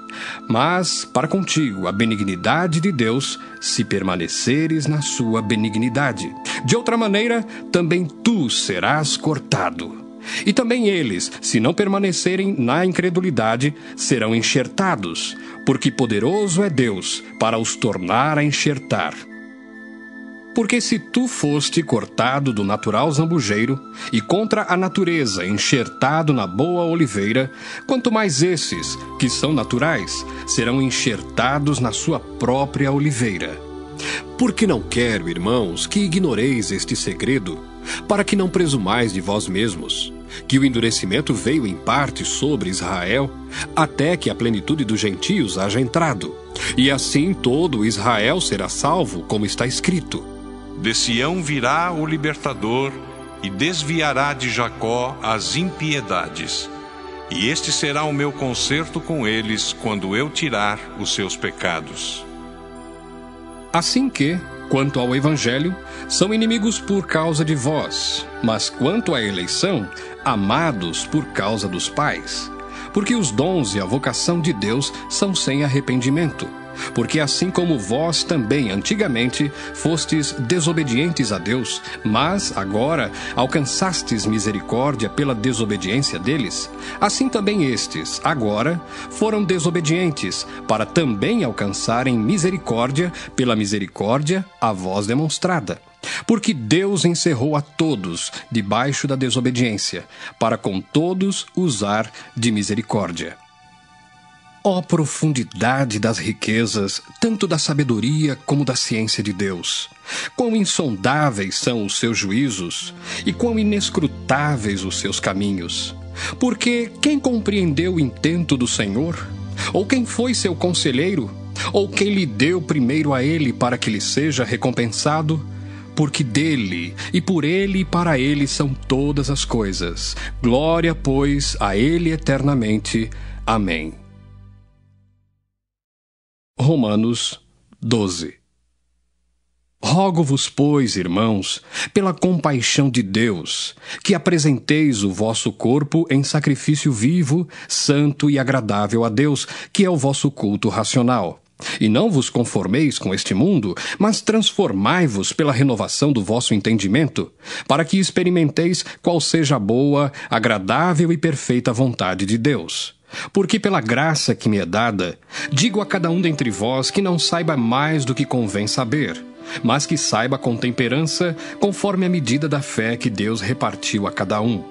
Mas, para contigo, a benignidade de Deus, se permaneceres na sua benignidade. De outra maneira, também tu serás cortado. E também eles, se não permanecerem na incredulidade, serão enxertados, porque poderoso é Deus para os tornar a enxertar. Porque se tu foste cortado do natural zambujeiro, e contra a natureza enxertado na boa oliveira, quanto mais esses, que são naturais, serão enxertados na sua própria oliveira. Porque não quero, irmãos, que ignoreis este segredo, para que não presumais de vós mesmos, que o endurecimento veio em parte sobre Israel, até que a plenitude dos gentios haja entrado. E assim todo Israel será salvo, como está escrito. De Sião virá o libertador, e desviará de Jacó as impiedades. E este será o meu concerto com eles, quando eu tirar os seus pecados. Assim que, quanto ao Evangelho, são inimigos por causa de vós, mas quanto à eleição, amados por causa dos pais. Porque os dons e a vocação de Deus são sem arrependimento. Porque assim como vós também antigamente fostes desobedientes a Deus, mas agora alcançastes misericórdia pela desobediência deles, assim também estes, agora, foram desobedientes, para também alcançarem misericórdia pela misericórdia a vós demonstrada. Porque Deus encerrou a todos debaixo da desobediência, para com todos usar de misericórdia. Ó profundidade das riquezas, tanto da sabedoria como da ciência de Deus! Quão insondáveis são os seus juízos, e quão inescrutáveis os seus caminhos! Porque quem compreendeu o intento do Senhor? Ou quem foi seu conselheiro? Ou quem lhe deu primeiro a ele para que lhe seja recompensado? Porque dele, e por ele e para ele são todas as coisas. Glória, pois, a ele eternamente. Amém. Romanos 12. Rogo-vos, pois, irmãos, pela compaixão de Deus, que apresenteis o vosso corpo em sacrifício vivo, santo e agradável a Deus, que é o vosso culto racional. E não vos conformeis com este mundo, mas transformai-vos pela renovação do vosso entendimento, para que experimenteis qual seja a boa, agradável e perfeita vontade de Deus. Porque pela graça que me é dada, digo a cada um dentre vós que não saiba mais do que convém saber, mas que saiba com temperança, conforme a medida da fé que Deus repartiu a cada um.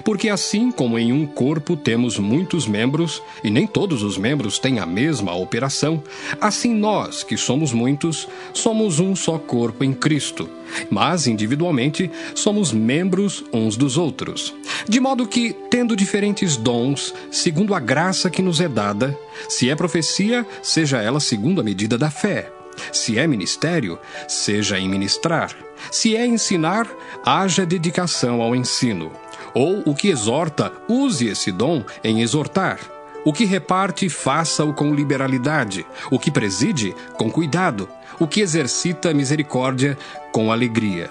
Porque assim como em um corpo temos muitos membros, e nem todos os membros têm a mesma operação, assim nós, que somos muitos, somos um só corpo em Cristo, mas individualmente somos membros uns dos outros. De modo que, tendo diferentes dons, segundo a graça que nos é dada, se é profecia, seja ela segundo a medida da fé. Se é ministério, seja em ministrar. Se é ensinar, haja dedicação ao ensino. Ou o que exorta, use esse dom em exortar. O que reparte, faça-o com liberalidade. O que preside, com cuidado. O que exercita misericórdia, com alegria.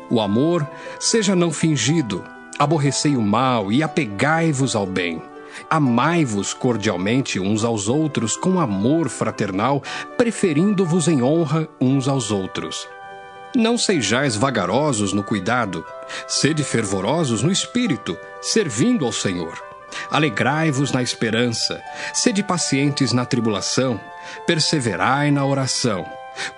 O amor seja não fingido. Aborrecei o mal e apegai-vos ao bem. Amai-vos cordialmente uns aos outros com amor fraternal, preferindo-vos em honra uns aos outros. Não sejais vagarosos no cuidado, sede fervorosos no espírito, servindo ao Senhor. Alegrai-vos na esperança, sede pacientes na tribulação, perseverai na oração.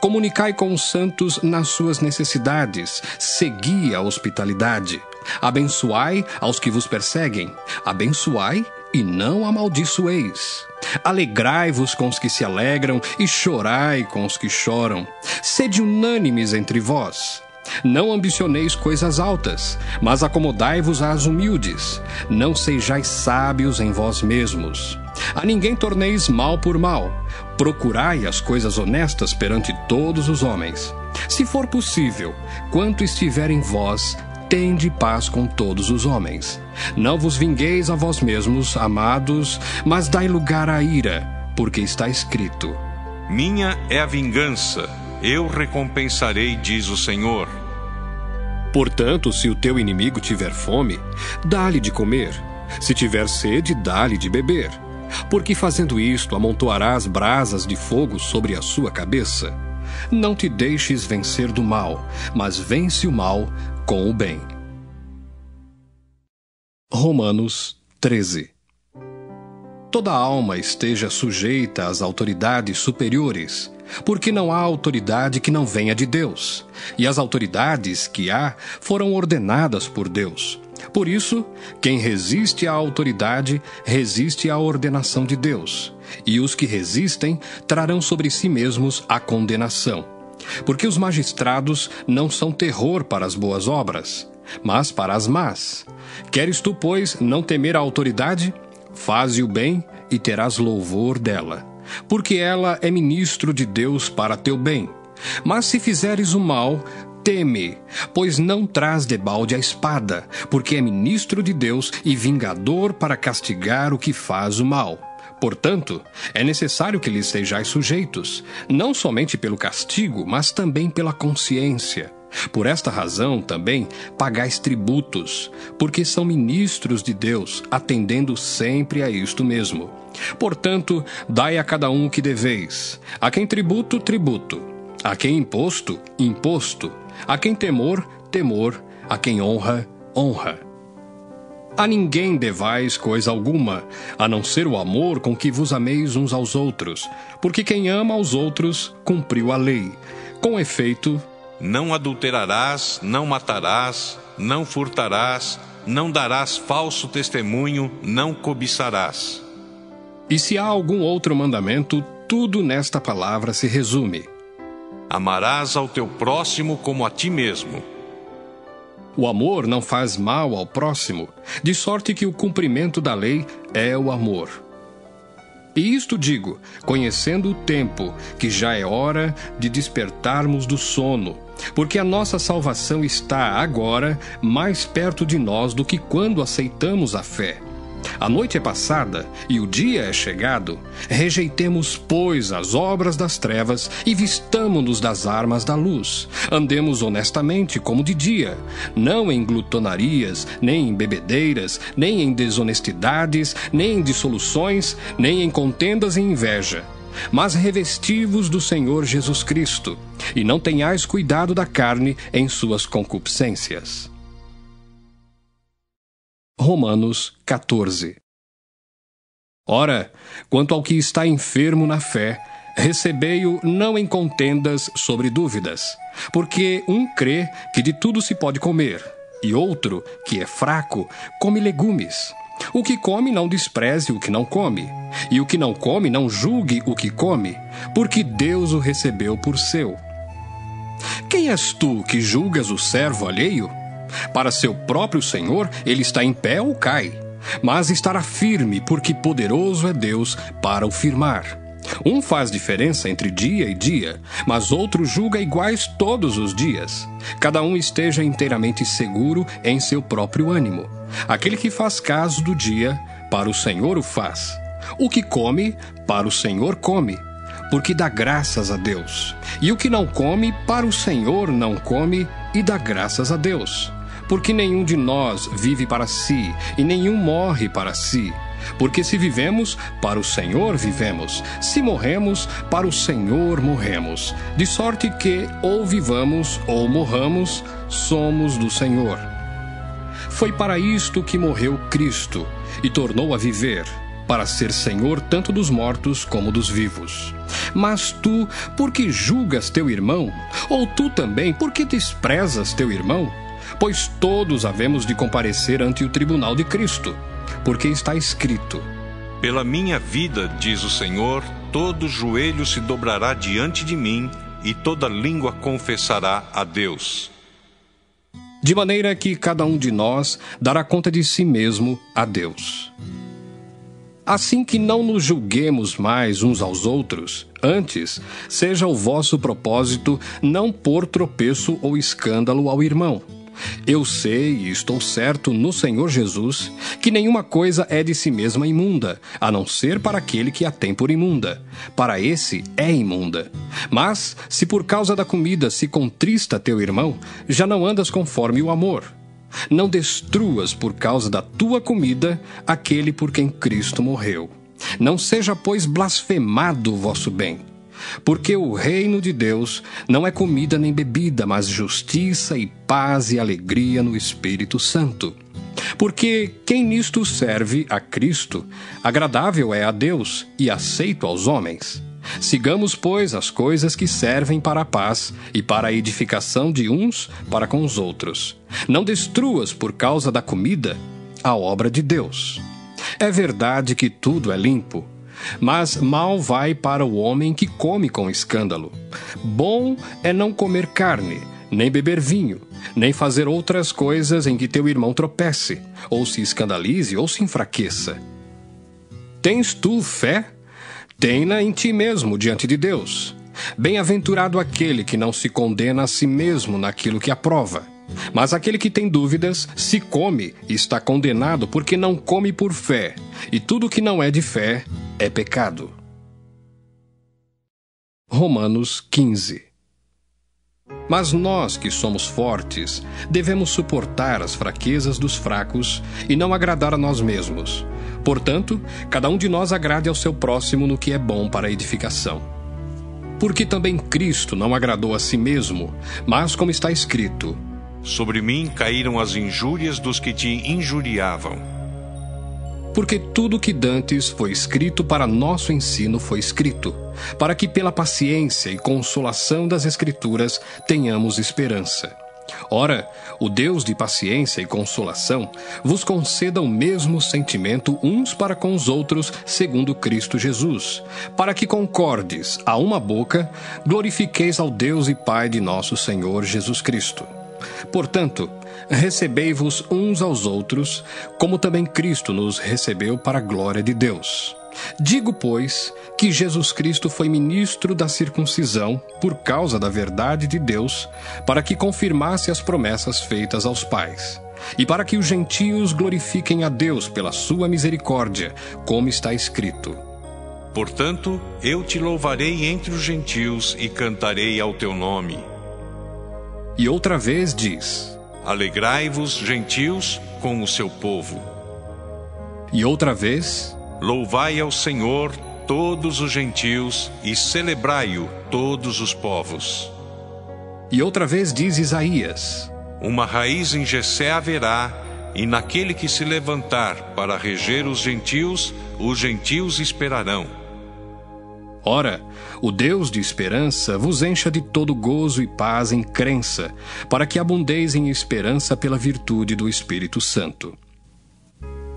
Comunicai com os santos nas suas necessidades, segui a hospitalidade. Abençoai aos que vos perseguem, abençoai e não amaldiçoeis. Alegrai-vos com os que se alegram e chorai com os que choram. Sede unânimes entre vós. Não ambicioneis coisas altas, mas acomodai-vos às humildes. Não sejais sábios em vós mesmos. A ninguém torneis mal por mal. Procurai as coisas honestas perante todos os homens. Se for possível, quanto estiver em vós, tende paz com todos os homens. Não vos vingueis a vós mesmos, amados, mas dai lugar à ira, porque está escrito: Minha é a vingança, eu recompensarei, diz o Senhor. Portanto, se o teu inimigo tiver fome, dá-lhe de comer. Se tiver sede, dá-lhe de beber. Porque fazendo isto, amontoarás brasas de fogo sobre a sua cabeça. Não te deixes vencer do mal, mas vence o mal com o bem. Romanos 13. Toda alma esteja sujeita às autoridades superiores, porque não há autoridade que não venha de Deus, e as autoridades que há foram ordenadas por Deus. Por isso, quem resiste à autoridade, resiste à ordenação de Deus, e os que resistem trarão sobre si mesmos a condenação. Porque os magistrados não são terror para as boas obras, mas para as más. Queres tu, pois, não temer a autoridade? Faze o bem e terás louvor dela, porque ela é ministro de Deus para teu bem. Mas se fizeres o mal, teme, pois não traz debalde a espada, porque é ministro de Deus e vingador para castigar o que faz o mal. Portanto, é necessário que lhes sejais sujeitos, não somente pelo castigo, mas também pela consciência. Por esta razão, também, pagais tributos, porque são ministros de Deus, atendendo sempre a isto mesmo. Portanto, dai a cada um o que deveis. A quem tributo, tributo. A quem imposto, imposto. A quem temor, temor. A quem honra, honra. A ninguém devais coisa alguma, a não ser o amor com que vos ameis uns aos outros, porque quem ama aos outros cumpriu a lei. Com efeito, não adulterarás, não matarás, não furtarás, não darás falso testemunho, não cobiçarás. E se há algum outro mandamento, tudo nesta palavra se resume: amarás ao teu próximo como a ti mesmo. O amor não faz mal ao próximo, de sorte que o cumprimento da lei é o amor. E isto digo, conhecendo o tempo, que já é hora de despertarmos do sono, porque a nossa salvação está agora mais perto de nós do que quando aceitamos a fé. A noite é passada e o dia é chegado. Rejeitemos, pois, as obras das trevas e vistamo-nos das armas da luz. Andemos honestamente como de dia, não em glutonarias, nem em bebedeiras, nem em desonestidades, nem em dissoluções, nem em contendas e inveja. Mas revesti-vos do Senhor Jesus Cristo, e não tenhais cuidado da carne em suas concupiscências. Romanos 14. Ora, quanto ao que está enfermo na fé, recebei-o não em contendas sobre dúvidas, porque um crê que de tudo se pode comer, e outro, que é fraco, come legumes. O que come não despreze o que não come, e o que não come não julgue o que come, porque Deus o recebeu por seu. Quem és tu que julgas o servo alheio? Para seu próprio Senhor, ele está em pé ou cai, mas estará firme, porque poderoso é Deus para o firmar. Um faz diferença entre dia e dia, mas outro julga iguais todos os dias. Cada um esteja inteiramente seguro em seu próprio ânimo. Aquele que faz caso do dia, para o Senhor o faz. O que come, para o Senhor come, porque dá graças a Deus. E o que não come, para o Senhor não come, e dá graças a Deus. Porque nenhum de nós vive para si, e nenhum morre para si. Porque se vivemos, para o Senhor vivemos. Se morremos, para o Senhor morremos. De sorte que, ou vivamos, ou morramos, somos do Senhor. Foi para isto que morreu Cristo, e tornou a viver, para ser Senhor tanto dos mortos como dos vivos. Mas tu, por que julgas teu irmão? Ou tu também, por que desprezas teu irmão? Pois todos havemos de comparecer ante o tribunal de Cristo, porque está escrito: pela minha vida, diz o Senhor, todo joelho se dobrará diante de mim, e toda língua confessará a Deus. De maneira que cada um de nós dará conta de si mesmo a Deus. Assim que não nos julguemos mais uns aos outros, antes, seja o vosso propósito não pôr tropeço ou escândalo ao irmão. Eu sei e estou certo no Senhor Jesus que nenhuma coisa é de si mesma imunda, a não ser para aquele que a tem por imunda. Para esse é imunda. Mas, se por causa da comida se contrista teu irmão, já não andas conforme o amor. Não destruas por causa da tua comida aquele por quem Cristo morreu. Não seja, pois, blasfemado o vosso bem. Porque o reino de Deus não é comida nem bebida, mas justiça e paz e alegria no Espírito Santo. Porque quem nisto serve a Cristo, agradável é a Deus e aceito aos homens. Sigamos, pois, as coisas que servem para a paz e para a edificação de uns para com os outros. Não destruas por causa da comida a obra de Deus. É verdade que tudo é limpo, mas mal vai para o homem que come com escândalo. Bom é não comer carne, nem beber vinho, nem fazer outras coisas em que teu irmão tropece, ou se escandalize, ou se enfraqueça. Tens tu fé? Tem-na em ti mesmo diante de Deus. Bem-aventurado aquele que não se condena a si mesmo naquilo que aprova. Mas aquele que tem dúvidas, se come, está condenado porque não come por fé, e tudo que não é de fé é pecado. Romanos 15. Mas nós que somos fortes, devemos suportar as fraquezas dos fracos e não agradar a nós mesmos. Portanto, cada um de nós agrade ao seu próximo no que é bom para a edificação. Porque também Cristo não agradou a si mesmo, mas como está escrito: sobre mim caíram as injúrias dos que te injuriavam. Porque tudo que dantes foi escrito para nosso ensino foi escrito, para que pela paciência e consolação das Escrituras tenhamos esperança. Ora, o Deus de paciência e consolação vos conceda o mesmo sentimento uns para com os outros, segundo Cristo Jesus, para que concordes a uma boca, glorifiqueis ao Deus e Pai de nosso Senhor Jesus Cristo. Portanto, recebei-vos uns aos outros, como também Cristo nos recebeu para a glória de Deus. Digo, pois, que Jesus Cristo foi ministro da circuncisão por causa da verdade de Deus, para que confirmasse as promessas feitas aos pais, e para que os gentios glorifiquem a Deus pela sua misericórdia, como está escrito: portanto, eu te louvarei entre os gentios e cantarei ao teu nome. E outra vez diz: alegrai-vos, gentios, com o seu povo. E outra vez: louvai ao Senhor todos os gentios e celebrai-o todos os povos. E outra vez diz Isaías: uma raiz em Jessé haverá, e naquele que se levantar para reger os gentios esperarão. Ora, o Deus de esperança vos encha de todo gozo e paz em crença, para que abundeis em esperança pela virtude do Espírito Santo.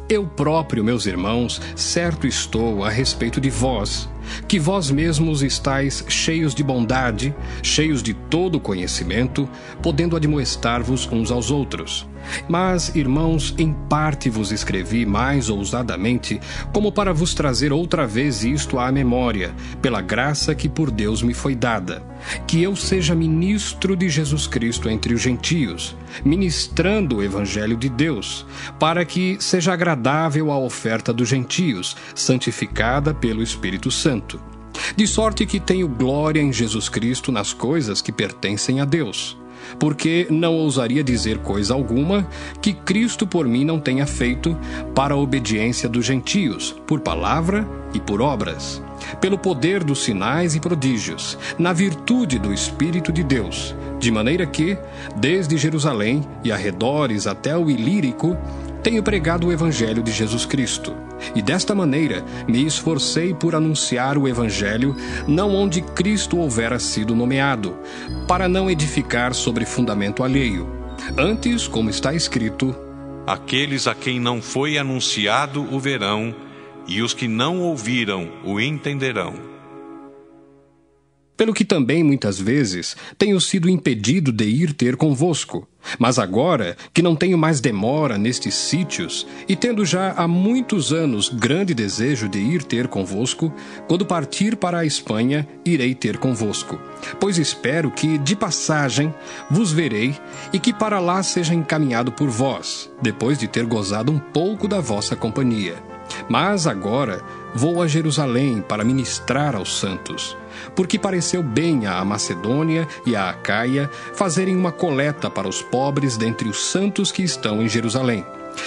Eu próprio, meus irmãos, certo estou a respeito de vós, que vós mesmos estáis cheios de bondade, cheios de todo conhecimento, podendo admoestar-vos uns aos outros. Mas, irmãos, em parte vos escrevi mais ousadamente, como para vos trazer outra vez isto à memória, pela graça que por Deus me foi dada, que eu seja ministro de Jesus Cristo entre os gentios, ministrando o Evangelho de Deus, para que seja agradável a oferta dos gentios, santificada pelo Espírito Santo. De sorte que tenho glória em Jesus Cristo nas coisas que pertencem a Deus. Porque não ousaria dizer coisa alguma que Cristo por mim não tenha feito para a obediência dos gentios, por palavra e por obras, pelo poder dos sinais e prodígios, na virtude do Espírito de Deus, de maneira que, desde Jerusalém e arredores até o Ilírico, tenho pregado o Evangelho de Jesus Cristo, e desta maneira me esforcei por anunciar o Evangelho não onde Cristo houvera sido nomeado, para não edificar sobre fundamento alheio. Antes, como está escrito: aqueles a quem não foi anunciado o verão, e os que não ouviram o entenderão. pelo que também muitas vezes tenho sido impedido de ir ter convosco. Mas agora que não tenho mais demora nestes sítios, e tendo já há muitos anos grande desejo de ir ter convosco, quando partir para a Espanha, irei ter convosco. Pois espero que, de passagem, vos verei, e que para lá seja encaminhado por vós, depois de ter gozado um pouco da vossa companhia. Mas agora vou a Jerusalém para ministrar aos santos, porque pareceu bem à Macedônia e à Acaia fazerem uma coleta para os pobres dentre os santos que estão em Jerusalém.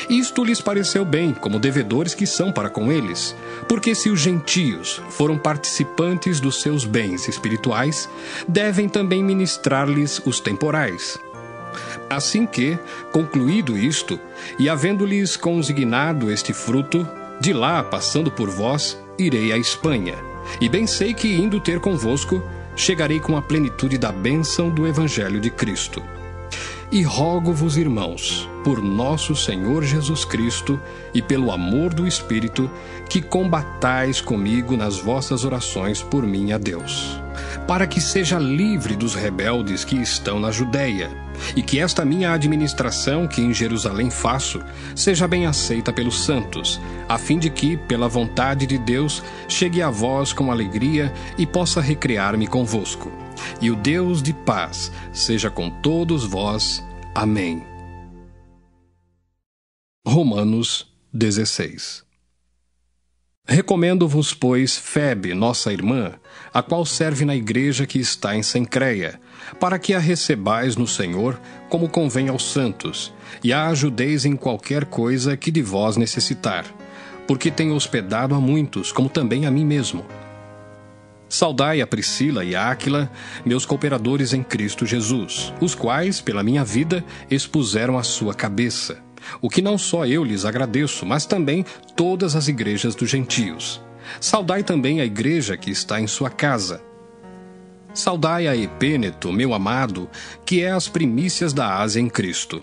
Isto lhes pareceu bem, como devedores que são para com eles, porque se os gentios foram participantes dos seus bens espirituais, devem também ministrar-lhes os temporais. Assim que, concluído isto, e havendo-lhes consignado este fruto, de lá, passando por vós, irei à Espanha. E bem sei que, indo ter convosco, chegarei com a plenitude da bênção do Evangelho de Cristo. E rogo-vos, irmãos, por nosso Senhor Jesus Cristo e pelo amor do Espírito, que combatais comigo nas vossas orações por mim a Deus, para que seja livre dos rebeldes que estão na Judéia, e que esta minha administração que em Jerusalém faço seja bem aceita pelos santos, a fim de que, pela vontade de Deus, chegue a vós com alegria e possa recrear-me convosco. E o Deus de paz seja com todos vós. Amém. Romanos 16. Recomendo-vos, pois, Febe, nossa irmã, a qual serve na igreja que está em Cencreia, para que a recebais no Senhor, como convém aos santos, e a ajudeis em qualquer coisa que de vós necessitar, porque tenho hospedado a muitos, como também a mim mesmo. Saudai a Priscila e a Áquila, meus cooperadores em Cristo Jesus, os quais, pela minha vida, expuseram a sua cabeça, o que não só eu lhes agradeço, mas também todas as igrejas dos gentios. Saudai também a igreja que está em sua casa. Saudai a Epêneto, meu amado, que é as primícias da Ásia em Cristo.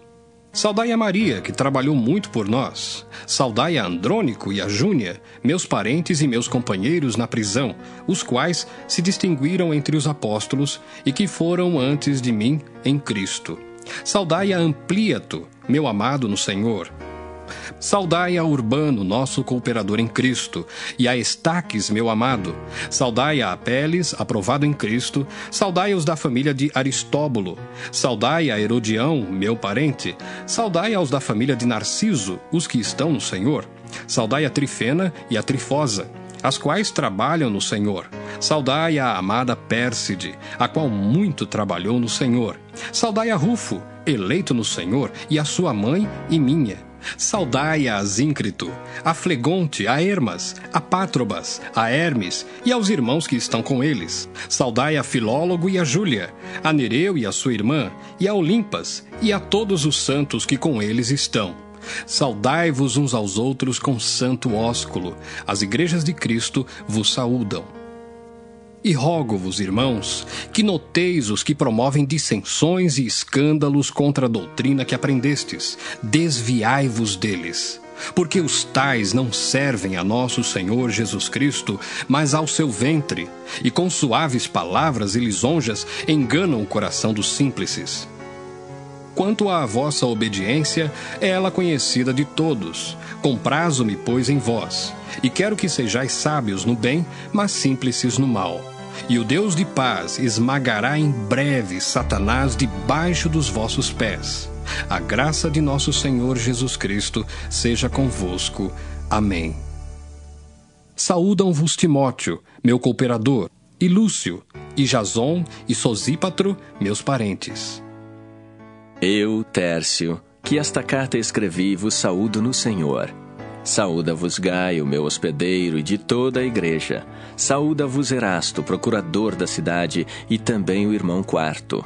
Saudai a Maria, que trabalhou muito por nós. Saudai a Andrônico e a Júnia, meus parentes e meus companheiros na prisão, os quais se distinguiram entre os apóstolos e que foram antes de mim em Cristo. Saudai a Amplíato, meu amado no Senhor. Saudai a Urbano, nosso cooperador em Cristo, e a Estaques, meu amado. Saudai a Apeles, aprovado em Cristo. Saudai os da família de Aristóbulo. Saudai a Herodião, meu parente. Saudai aos da família de Narciso, os que estão no Senhor. Saudai a Trifena e a Trifosa, as quais trabalham no Senhor. Saudai a amada Pérside, a qual muito trabalhou no Senhor. Saudai a Rufo, eleito no Senhor, e a sua mãe e minha. Saudai a Asíncrito, a Flegonte, a Hermas, a Pátrobas, a Hermes e aos irmãos que estão com eles. Saudai a Filólogo e a Júlia, a Nereu e a sua irmã, e a Olimpas, e a todos os santos que com eles estão. Saudai-vos uns aos outros com santo ósculo. As igrejas de Cristo vos saúdam. E rogo-vos, irmãos, que noteis os que promovem dissensões e escândalos contra a doutrina que aprendestes. Desviai-vos deles, porque os tais não servem a nosso Senhor Jesus Cristo, mas ao seu ventre, e com suaves palavras e lisonjas enganam o coração dos simples. Quanto à vossa obediência, é ela conhecida de todos. Comprazo-me, pois, em vós, e quero que sejais sábios no bem, mas simples no mal. E o Deus de paz esmagará em breve Satanás debaixo dos vossos pés. A graça de nosso Senhor Jesus Cristo seja convosco. Amém. Saúdam-vos Timóteo, meu cooperador, e Lúcio, e Jason, e Sosípatro, meus parentes. Eu, Tércio, que esta carta escrevi, vos saúdo no Senhor. Saúda-vos Gaio, meu hospedeiro, e de toda a igreja. Saúda-vos Erasto, procurador da cidade, e também o irmão Quarto.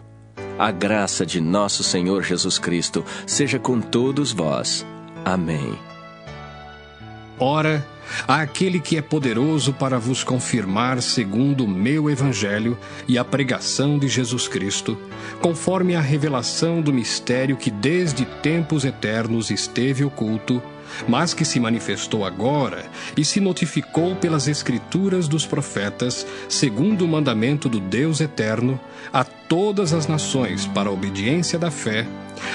A graça de nosso Senhor Jesus Cristo seja com todos vós. Amém. Ora, àquele que é poderoso para vos confirmar segundo o meu evangelho e a pregação de Jesus Cristo, conforme a revelação do mistério que desde tempos eternos esteve oculto, mas que se manifestou agora e se notificou pelas Escrituras dos profetas, segundo o mandamento do Deus eterno, a todas as nações para a obediência da fé,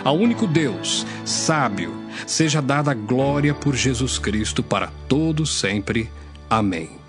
ao único Deus, sábio, seja dada glória por Jesus Cristo para todos sempre. Amém.